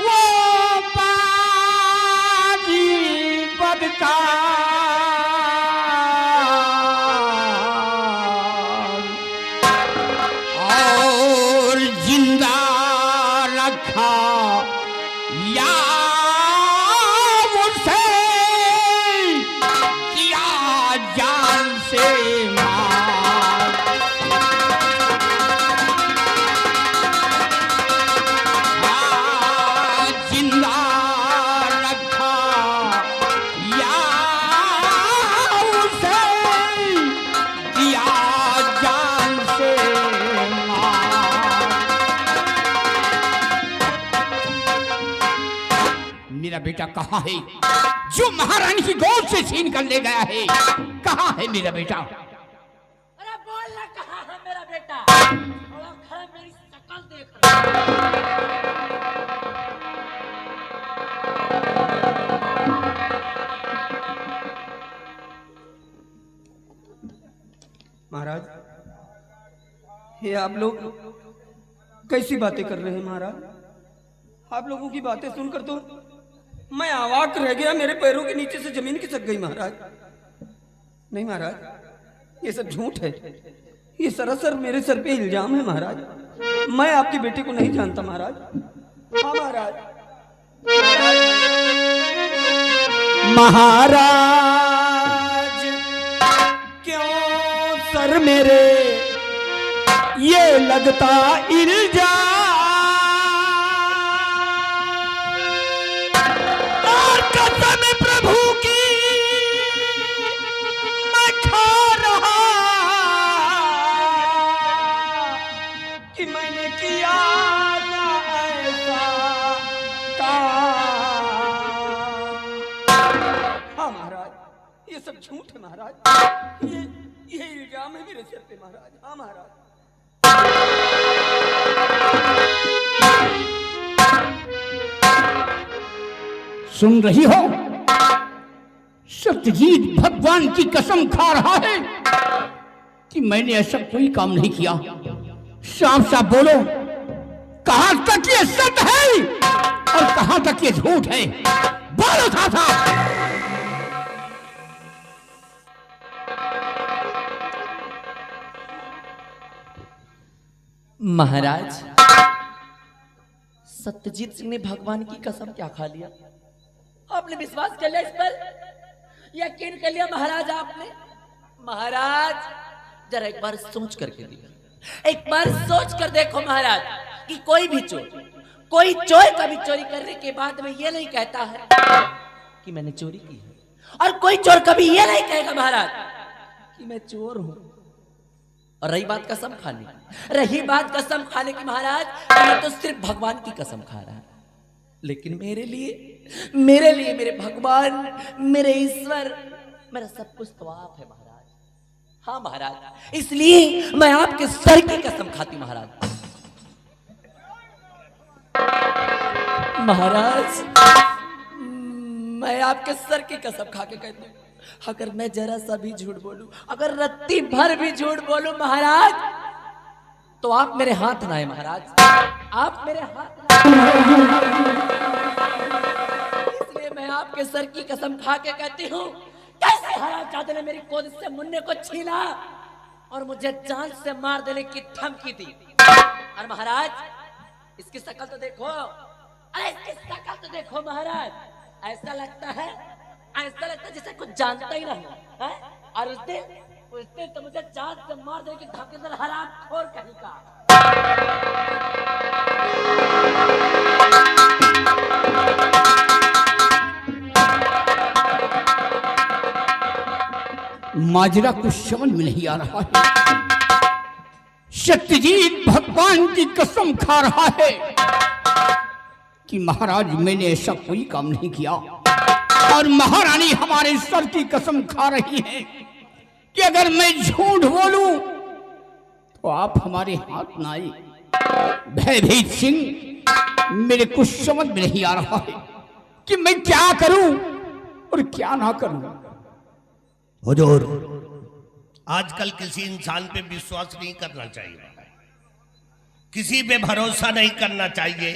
वो पाजी बदकार और जिंदा रखा या मुझसे किया जान से मार। जिंदा रखा या मुझसे किया जान से मेरा बेटा कहाँ है जो महारानी की गोद से छीन कर ले गया है? कहाँ है मेरा बेटा? अरे बोल ना, कहाँ है मेरा बेटा? थोड़ा खड़ा मेरी शक्ल देख महाराज, ये आप लोग कैसी बातें कर रहे हैं महाराज? आप लोगों की बातें सुनकर तो मैं अवाक रह गया, मेरे पैरों के नीचे से जमीन खिसक गई महाराज। नहीं महाराज, ये सब झूठ है, ये सरासर मेरे सर पे इल्जाम है महाराज। मैं आपके बेटे को नहीं जानता महाराज। हाँ महाराज। महाराज क्यों सर मेरे ये लगता इल्जाम, और कसम प्रभु की मैं खा रहा कि मैंने किया ना ऐसा काम। हाँ महाराज, ये सब झूठ है महाराज, ये इल्जाम है मेरे सिर पे महाराज। हाँ महाराज। सुन रही हो? सत्यजीत भगवान की कसम खा रहा है कि मैंने ऐसा कोई काम नहीं किया। साफ साफ बोलो, कहां तक ये सत्य है और कहां तक ये झूठ है? बोलो साफ साफ। महाराज, सत्यजीत सिंह ने भगवान की कसम क्या खा लिया? आपने विश्वास कर लिया इस पर, यकीन कर लिया महाराज आपने? महाराज जरा एक बार सोच करके देखो, एक बार सोच कर देखो महाराज कि कोई चोर कभी चोरी करने के बाद में ये नहीं कहता है कि मैंने चोरी की है, और कोई चोर कभी ये नहीं कहेगा महाराज कि मैं चोर हूं। और रही बात कसम खाने की महाराज, मैं तो सिर्फ भगवान की कसम खा रहा है, लेकिन मेरे लिए मेरे भगवान, मेरे ईश्वर, मेरा सब कुछ तो आप है महाराज। हाँ महाराज, इसलिए मैं आपके सर की कसम खाती महाराज। महाराज, मैं आपके सर की कसम खा के कहती हूँ, अगर मैं जरा सा भी झूठ बोलूं, अगर रत्ती भर भी झूठ बोलूं महाराज, तो आप मेरे हाथ ना आए महाराज, आप मेरे हाथ ना आए। इसलिए मैं आपके सर की कसम खा के कहती हूँ, कैसे हरामजादे ने मेरी गोद से मुन्ने को छीना और मुझे जान से मार देने की धमकी दी। और महाराज, इसकी शक्ल तो देखो, अरे इसकी शक्ल तो देखो महाराज, ऐसा लगता है जैसे कुछ जानता ही नहीं है। और उस दिन तो मुझे जान से मार देने की धमकी दे, हरामखोर कहीं का। माजरा कुछ समझ में नहीं आ रहा है। सत्यजीत भगवान की कसम खा रहा है कि महाराज मैंने ऐसा कोई काम नहीं किया, और महारानी हमारे सर की कसम खा रही है कि अगर मैं झूठ बोलूं तो आप हमारे हाथ ना आए। भयभीत सिंह, मेरे कुछ समझ में नहीं आ रहा है कि मैं क्या करूं और क्या ना करूं। हुजूर, आजकल किसी इंसान पे विश्वास नहीं करना चाहिए, किसी पे भरोसा नहीं करना चाहिए।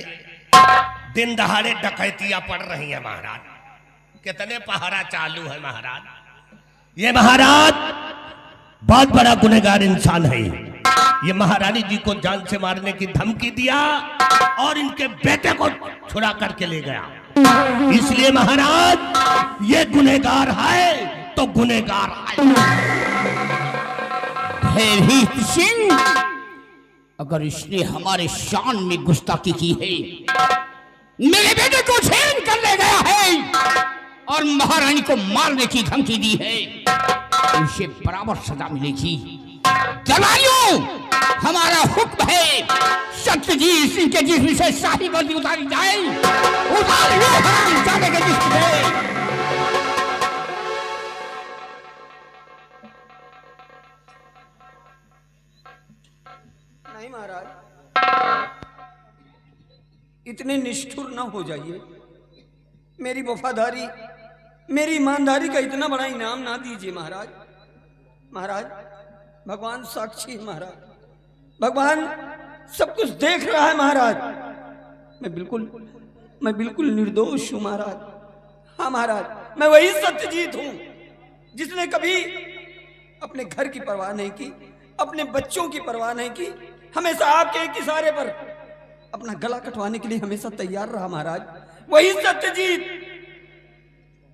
दिन दहाड़े डकैतियां पड़ रही है महाराज, कितने पहरा चालू है महाराज। ये महाराज बहुत बड़ा गुनहगार इंसान है। ये महारानी जी को जान से मारने की धमकी दिया और इनके बेटे को छुड़ा करके ले गया। इसलिए महाराज ये गुनहगार है तो गुनहगार है। भयभीत सिंह, अगर इसने हमारे शान में गुस्ताखी की है, मेरे बेटे को छीन कर ले गया है और महारानी को मारने की धमकी दी है, तो उसे बराबर सजा मिलेगी। दरबारियों, हमारा हुक्म है सत्यजीत सिंह के जिस्म से शाही वर्दी उतारी जाए। उतार लो हरामजादे के जिस्म से। नहीं महाराज, इतने निष्ठुर ना हो जाइए। मेरी वफादारी, मेरी ईमानदारी का इतना बड़ा इनाम ना दीजिए महाराज। महाराज, भगवान साक्षी है महाराज, भगवान सब कुछ देख रहा है महाराज। मैं बिल्कुल निर्दोष हूं महाराज। हाँ महाराज, मैं वही सत्यजीत हूं जिसने कभी अपने घर की परवाह नहीं की, अपने बच्चों की परवाह नहीं की, हमेशा आपके एक इशारे पर अपना गला कटवाने के लिए हमेशा तैयार रहा महाराज। वही सत्यजीत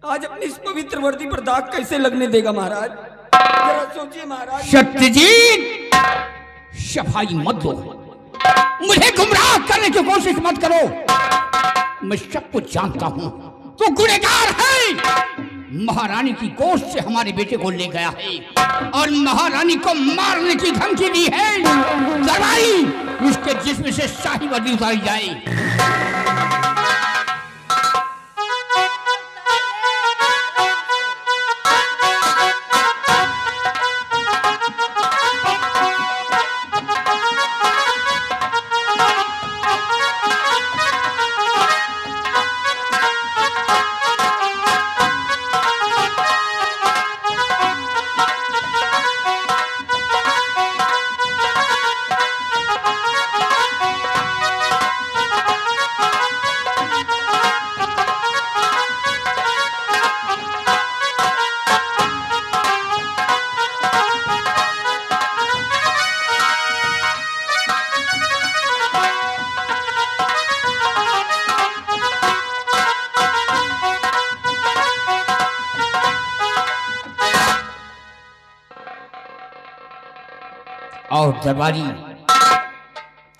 आज अपनी इस पवित्र वर्दी पर दाग कैसे लगने देगा महाराज? जरा सोचिए महाराज। सत्यजीत, सफाई मत दो, मुझे गुमराह करने की कोशिश मत करो। मैं सब कुछ जानता हूं, तो गुनहगार है। महारानी की गोश्त से हमारे बेटे को ले गया है और महारानी को मारने की धमकी दी है। दरबारी, उसके जिस्म से शाही वर्दी उतारी जाए। और दरबारी,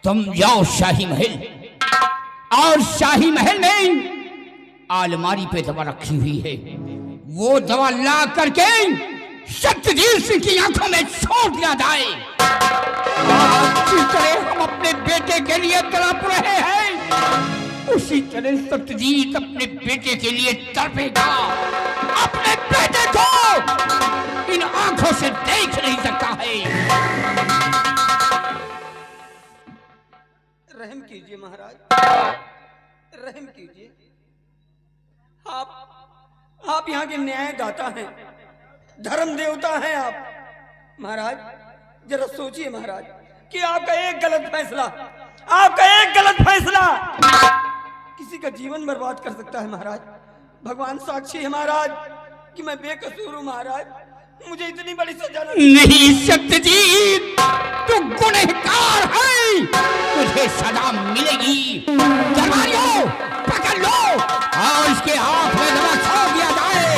तुम जाओ शाही महल, और शाही महल में अलमारी पे दवा रखी हुई है, वो दवा ला करके सत्यजीत सिंह की आंखों में छोड़ दिया जाए। जिस तरह हम अपने बेटे के लिए तड़प रहे हैं, उसी तरह सत्यजीत अपने बेटे के लिए तड़पेगा। अपने बेटे को इन आंखों से देख नहीं सकता है। रहम कीजिए महाराज, रहम कीजिए। आप यहाँ के न्यायदाता हैं, धर्म देवता हैं आप। महाराज, जरा सोचिए महाराज कि आपका एक गलत फैसला किसी का जीवन बर्बाद कर सकता है महाराज। भगवान साक्षी है महाराज कि मैं बेकसूर हूँ महाराज, मुझे इतनी बड़ी सजा नहीं। सत्यजीत, तू गुनहगार है, तुझे सजा मिलेगी। दरबारियों, पकड़ लो और इसके हाथ में दवा छोड़ दिया जाए।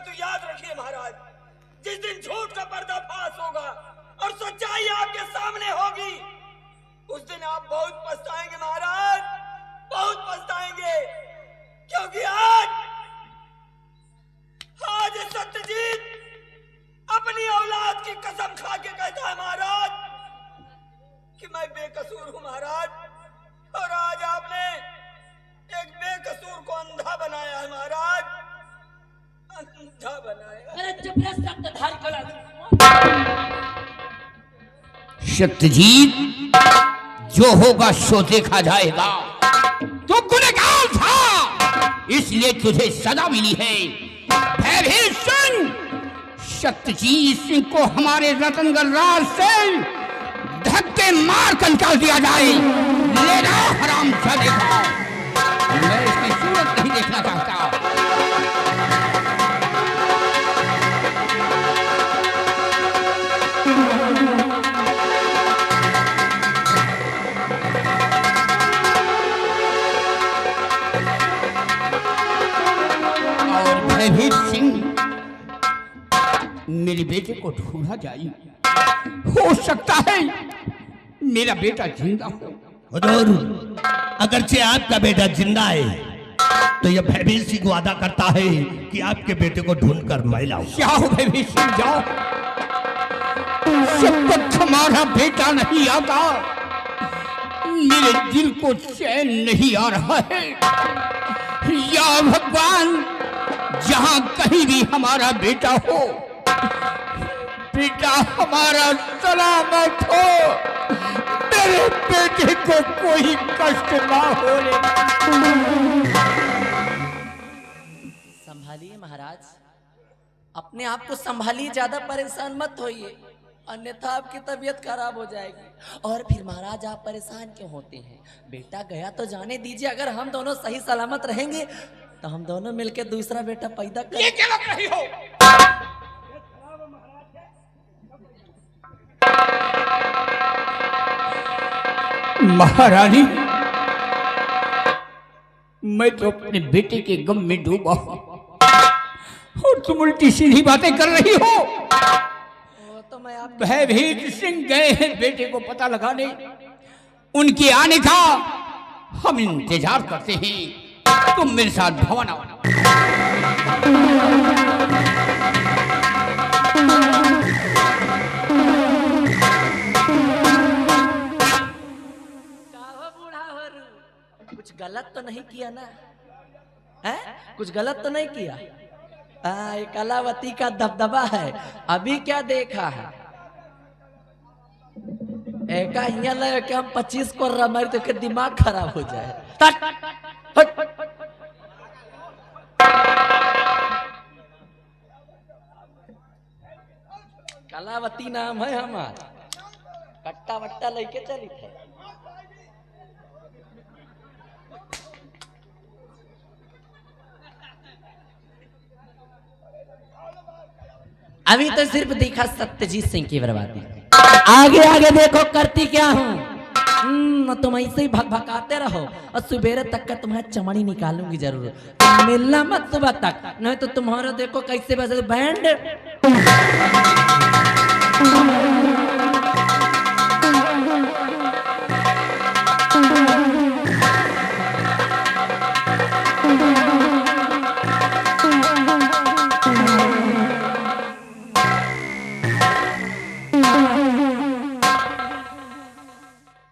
परंतु याद रखिए महाराज, जिस दिन झूठ का पर्दाफाश होगा और सच्चाई आपके सामने होगी, उस दिन आप बहुत पछताएंगे महाराज, बहुत पछताएंगे। क्योंकि आज सत्यजीत अपनी औलाद की कसम खा के कहता है महाराज कि मैं बेकसूर हूं महाराज, और आज आपने एक बेकसूर को अंधा बनाया है महाराज, अंधा बनाया। अरे चुप रह, सत्ताधारी को ला सत्यजीत, जो होगा सो देखा जाएगा। तो गुनहगार था, इसलिए तुझे सजा मिली है। भयभीत सिंह, सत्यजीत सिंह को हमारे रतनगढ़ राज से धक्के मार कर निकाल दिया जाए। मेरा हराम जादेगा, मैं इसकी सूरत नहीं देखना चाहता। और भयभीत सिंह, मेरे बेटे को ढूंढा जाए। हो सकता है मेरा बेटा जिंदा हो। हुजूर, अगरचे आपका बेटा जिंदा है, तो यह भयभीत सिंह वादा करता है कि आपके बेटे को ढूंढकर मैं लाऊंगा। जाओ भयभीत सिंह, जाओ। जब तक हमारा बेटा नहीं आता, मेरे दिल को चैन नहीं आ रहा है। या भगवान, जहां कहीं भी हमारा बेटा हो, बेटा हमारा सलामत हो, मेरे बेटे को कोई कष्ट ना हो। संभालिए महाराज, अपने आप को संभालिए, ज्यादा परेशान मत होइए, अन्यथा आपकी तबीयत खराब हो जाएगी। और फिर महाराज आप परेशान क्यों होते हैं? बेटा गया तो जाने दीजिए, अगर हम दोनों सही सलामत रहेंगे तो हम दोनों मिलकर दूसरा बेटा पैदा कर। ये क्या लग रही हो? महारानी, मैं तो अपने बेटे के गम में डूबा हूं और तुम उल्टी सीधी बातें कर रही हो। तो मैं आप भयभीत सिंह गए हैं बेटे को पता लगाने, उनके आने का हम इंतजार करते हैं। तुम मेरे साथ भवन आओ। कुछ गलत तो नहीं किया ना? है कुछ गलत तो नहीं किया? ये कलावती का दबदबा है। अभी क्या देखा है? एक यहाँ लगे कि हम 25 को रमाई तो के दिमाग खराब हो जाए। कलावती नाम है हमारा, कट्टा वट्टा लेके चली थे। अभी तो सिर्फ दिखा सत्यजीत सिंह की बर्बादी, आगे आगे देखो करती क्या हूँ। तुम ऐसे ही भकाते रहो और सुबेरे तक का तुम्हारा चमड़ी निकालूंगी जरूर। तुम मिलना मत सुबह तक, नहीं तो तुम्हारा देखो कैसे बजे बैंड।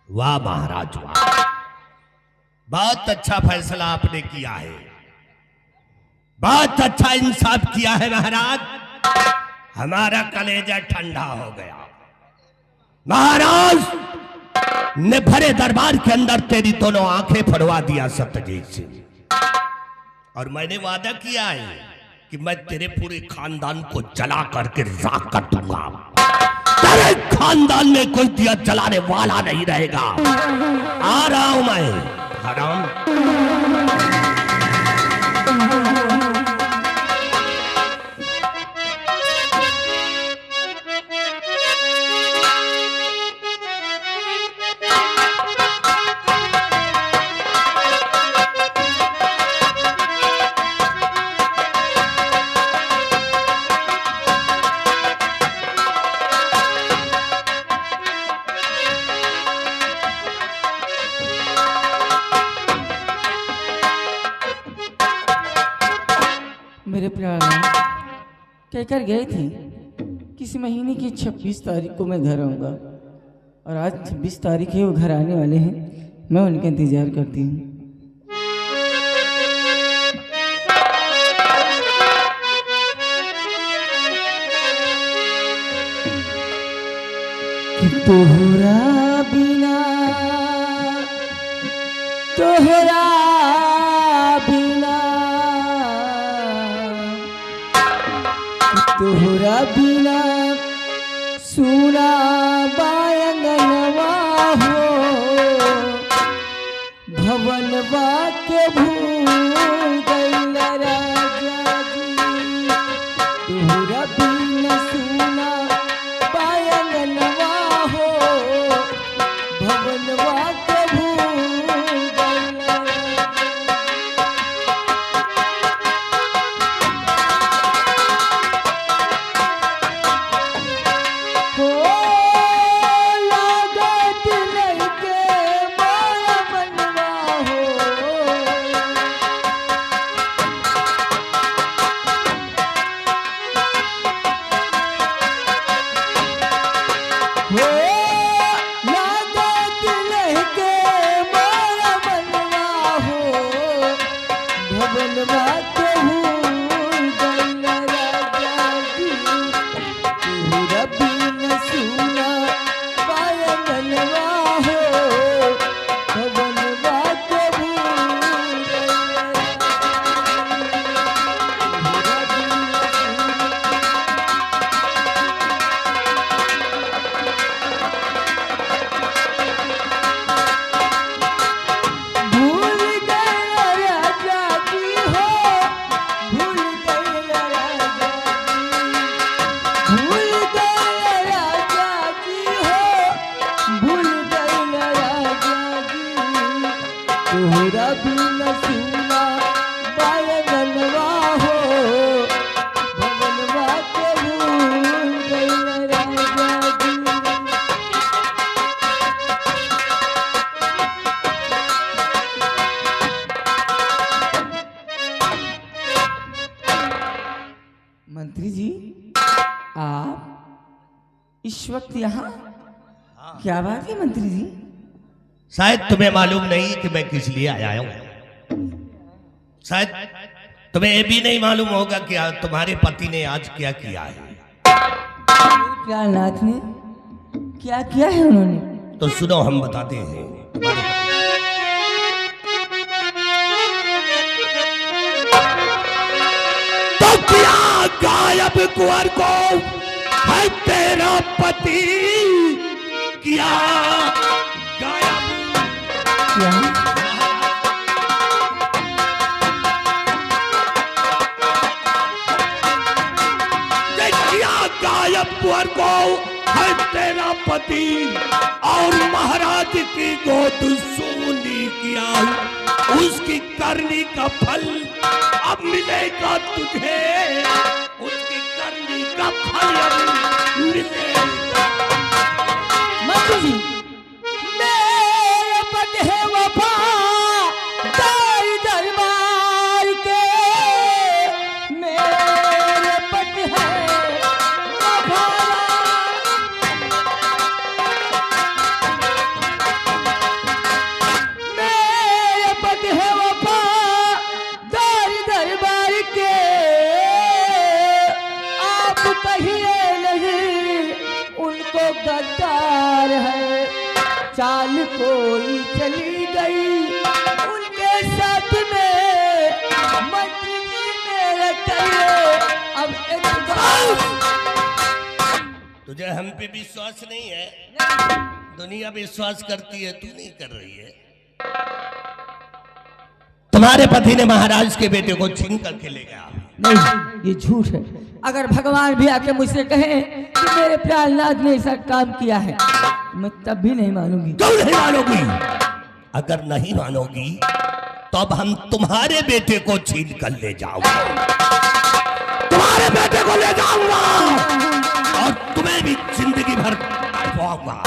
वाह महाराज वाह, बहुत अच्छा फैसला आपने किया है, बहुत अच्छा इंसाफ किया है महाराज। हमारा कलेजा ठंडा हो गया। महाराज ने भरे दरबार के अंदर तेरी दोनों आंखें फड़वा दिया सत्यजीत सिंह, और मैंने वादा किया है कि मैं तेरे पूरे खानदान को जला करके राख कर दूंगा। तेरे खानदान में कोई दिया जलाने वाला नहीं रहेगा। आ रहा हूं मैं हराम। कहकर गए थे किसी महीने की 26 तारीख को मैं घर आऊँगा, और आज 26 तारीख है, वो घर आने वाले हैं। मैं उनका इंतजार करती हूँ। तोहरा बिना सुना बायंगनवा हो, भवनवा के भूल गइल राजा जी। तोहरा बिना सुना बायंगनवा हो, भवनवा के भूल गइल हो। लागत लइके माया मनवा हो, लागत लइके माया मनवा हो, भवनवा के भूल गइल राजा जी। तोहरा बिना सुना बायंगनवा हो, भवनवा के भूल गइल। तोहरा बिना भूल गइल राजा जी हो, भूल गइल राजा जी। भूल गइल राजा जी हो, भूल गइल राजा जी। तोहरा बिना सुना बायंगनवा हो, भवनवा के भूल गइल राजा जी। मंत्री जी, आप इस वक्त यहाँ? क्या बात है मंत्री जी? शायद तुम्हें मालूम नहीं कि मैं किस लिए आया हूं। शायद तुम्हें यह भी नहीं मालूम होगा कि आज तुम्हारे पति ने आज क्या किया है। प्यारनाथ ने क्या किया है उन्होंने? तो सुनो, हम बताते हैं। तुम्हारे पति तो क्या गायब कुंवर को है तेरा पति, क्या गायब क्या? क्या गायब कुंवर को है तेरा पति, और महाराज की गोद सोनी किया, उसकी करनी का फल अब मिलेगा तुझे, उसकी करनी का फल अब मिलेगा। मंत्री जी, मेरे पति है वफा दाई दरबार के, मेरे पति है वफा। मेरे पति है वफा दाई दरबार के, आप कहिए नहीं उनको गद्दार है। चाल कोई चली गई उनके साथ में, मंत्री जी मेरे कहिए अब तुझे हम पे विश्वास नहीं है? दुनिया विश्वास करती है, तू नहीं कर रही है। तुम्हारे पति ने महाराज के बेटे को छीन करके ले गया। नहीं, ये झूठ है। अगर भगवान भी आके मुझसे कहे कि मेरे प्यारनाथ ने ऐसा काम किया है, मैं तब भी नहीं मानूंगी। क्यों नहीं मानोगी? अगर नहीं मानोगी तो अब हम तुम्हारे बेटे को छीन कर ले जाऊंगा, तुम्हारे बेटे को ले जाऊंगा और तुम्हें भी जिंदगी भर तड़पाऊंगा।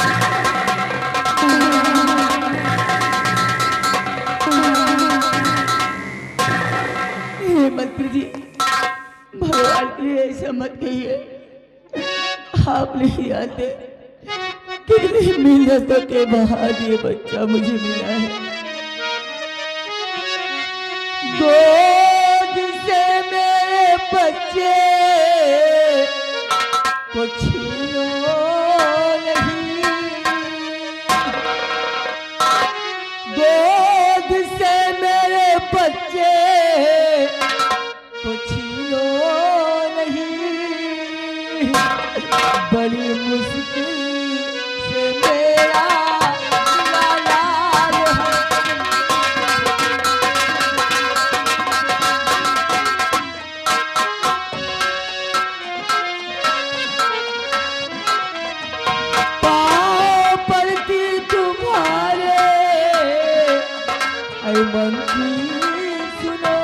हे मंत्री जी, भगवान के लिए ऐसा मत मत कहिए। आप नहीं जानते कितनी मेहनतों के बाद ये बच्चा मुझे मिला है। गोद से मेरे बच्चे को छीनो नहीं, गोद से मेरे बच्चे को छीनो नहीं, बड़ी मुश्किल से मेरा लाल है। पाँव पड़ती तुम्हारे ऐ मन की सुनो,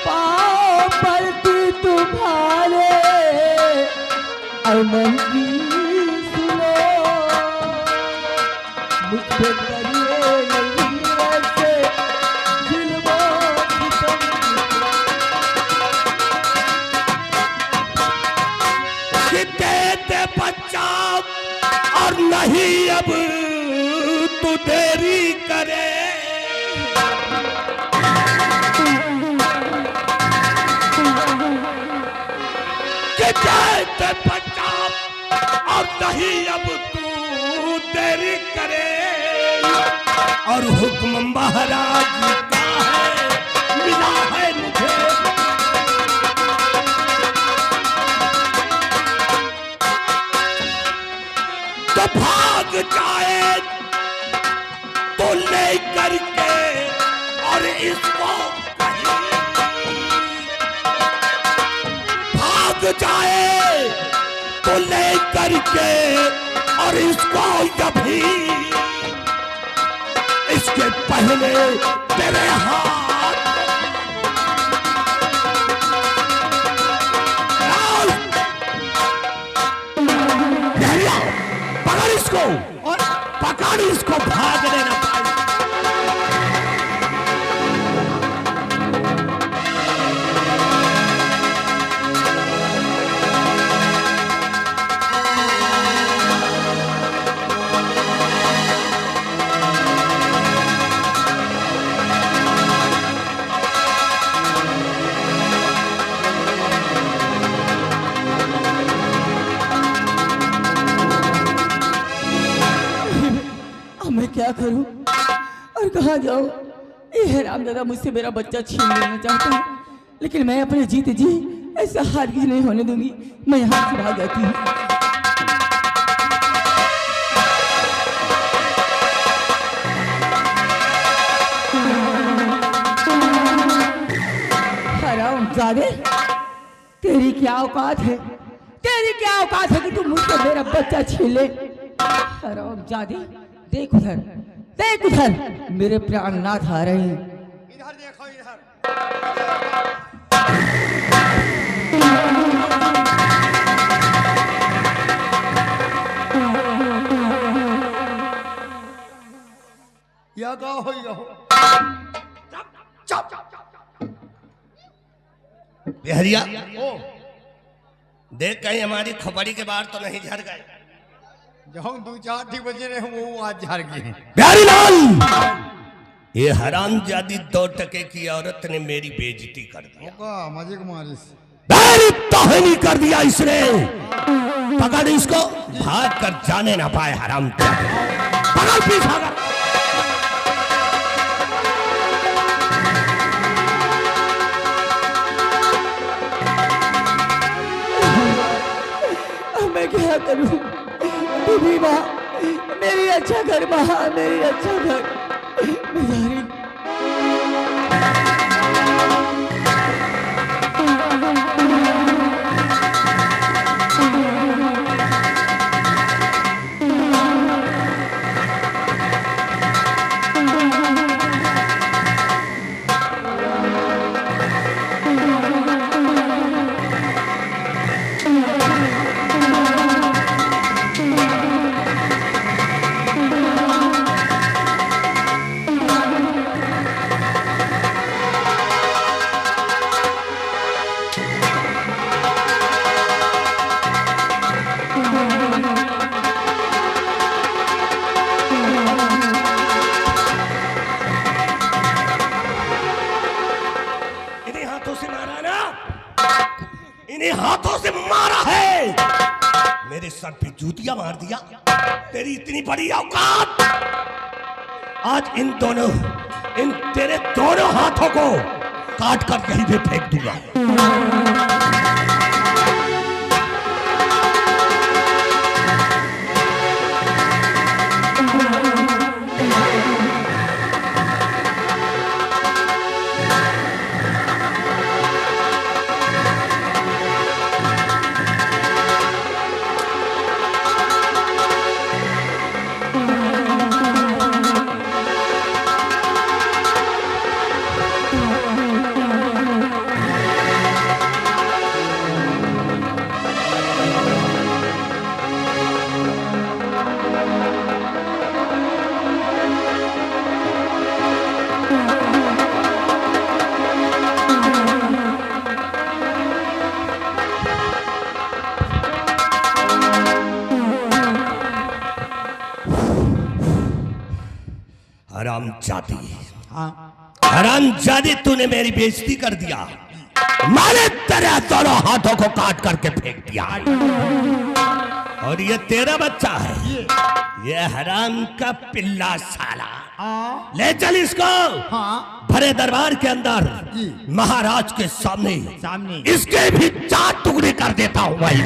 पाँव पड़ती तुम्हारे ऐ मन की सुनो, मुझ पे करिए नहीं ऐसे जुल्मों की कि देते बच्चा और नहीं अब तू देरी करे, कि देते बच्चा और नहीं अब तू देरी करे, और हुक्म महाराज का है मिला है मुझे, तो भाग जाए तो ले करके और इसको कहीं, भाग जाए तो ले करके और इसको कभी, इसके पहले तेरे हाथ पकड़ इसको और पकड़ इसको, भागने ना पाए। मैं क्या करूं और कहां जाऊं? ये हरामजादा मुझसे मेरा बच्चा छीन लेना चाहता है, लेकिन मैं अपने जीते जी ऐसा हारगिज नहीं होने दूंगी। मैं यहाँ से भाग जाती हूँ। हरामजादे, तेरी क्या औकात है? तेरी क्या औकात है कि तू मुझसे मेरा बच्चा छीन ले? हरामजादे, देख उधर, देख उधर, मेरे प्राणनाथ आ रहे हैं। इधर देखो, इधर। या गाओ हो या हो। बिहारिया, देख कहीं हमारी खोपड़ी के बाहर तो नहीं झड़ गए। जहाँ 2-4 बजे रहे वो आज झड़ गए। बिहारी लाल, ये हरामजादी 2 टके की औरत ने मेरी बेइज्जती कर दिया, मजे को मारिस, मेरी तौहीन कर दिया इसने। पकड़ इसको, भाग कर जाने ना पाए हरामजादी, पकड़ पीछा कर। मैं क्या करूं? बीबी माँ, मेरी अच्छा घर माँ, मेरी अच्छा घर। मैं जा रही। देखा ना, इन्हीं हाथों से मारा है, मेरे सर पे जूतियां मार दिया। तेरी इतनी बड़ी औकात, आज इन तेरे दोनों हाथों को काट कर कहीं पे फेंक दूंगा। हरामजादी, हरामजादी, तूने मेरी बेइज्जती कर दिया। मैंने तेरे दोनों हाथों को काट करके फेंक दिया, और ये तेरा बच्चा है, ये हराम का पिल्ला साला। ले चल इसको भरे दरबार के अंदर, महाराज के सामने इसके भी 4 टुकड़े कर देता हूं। वही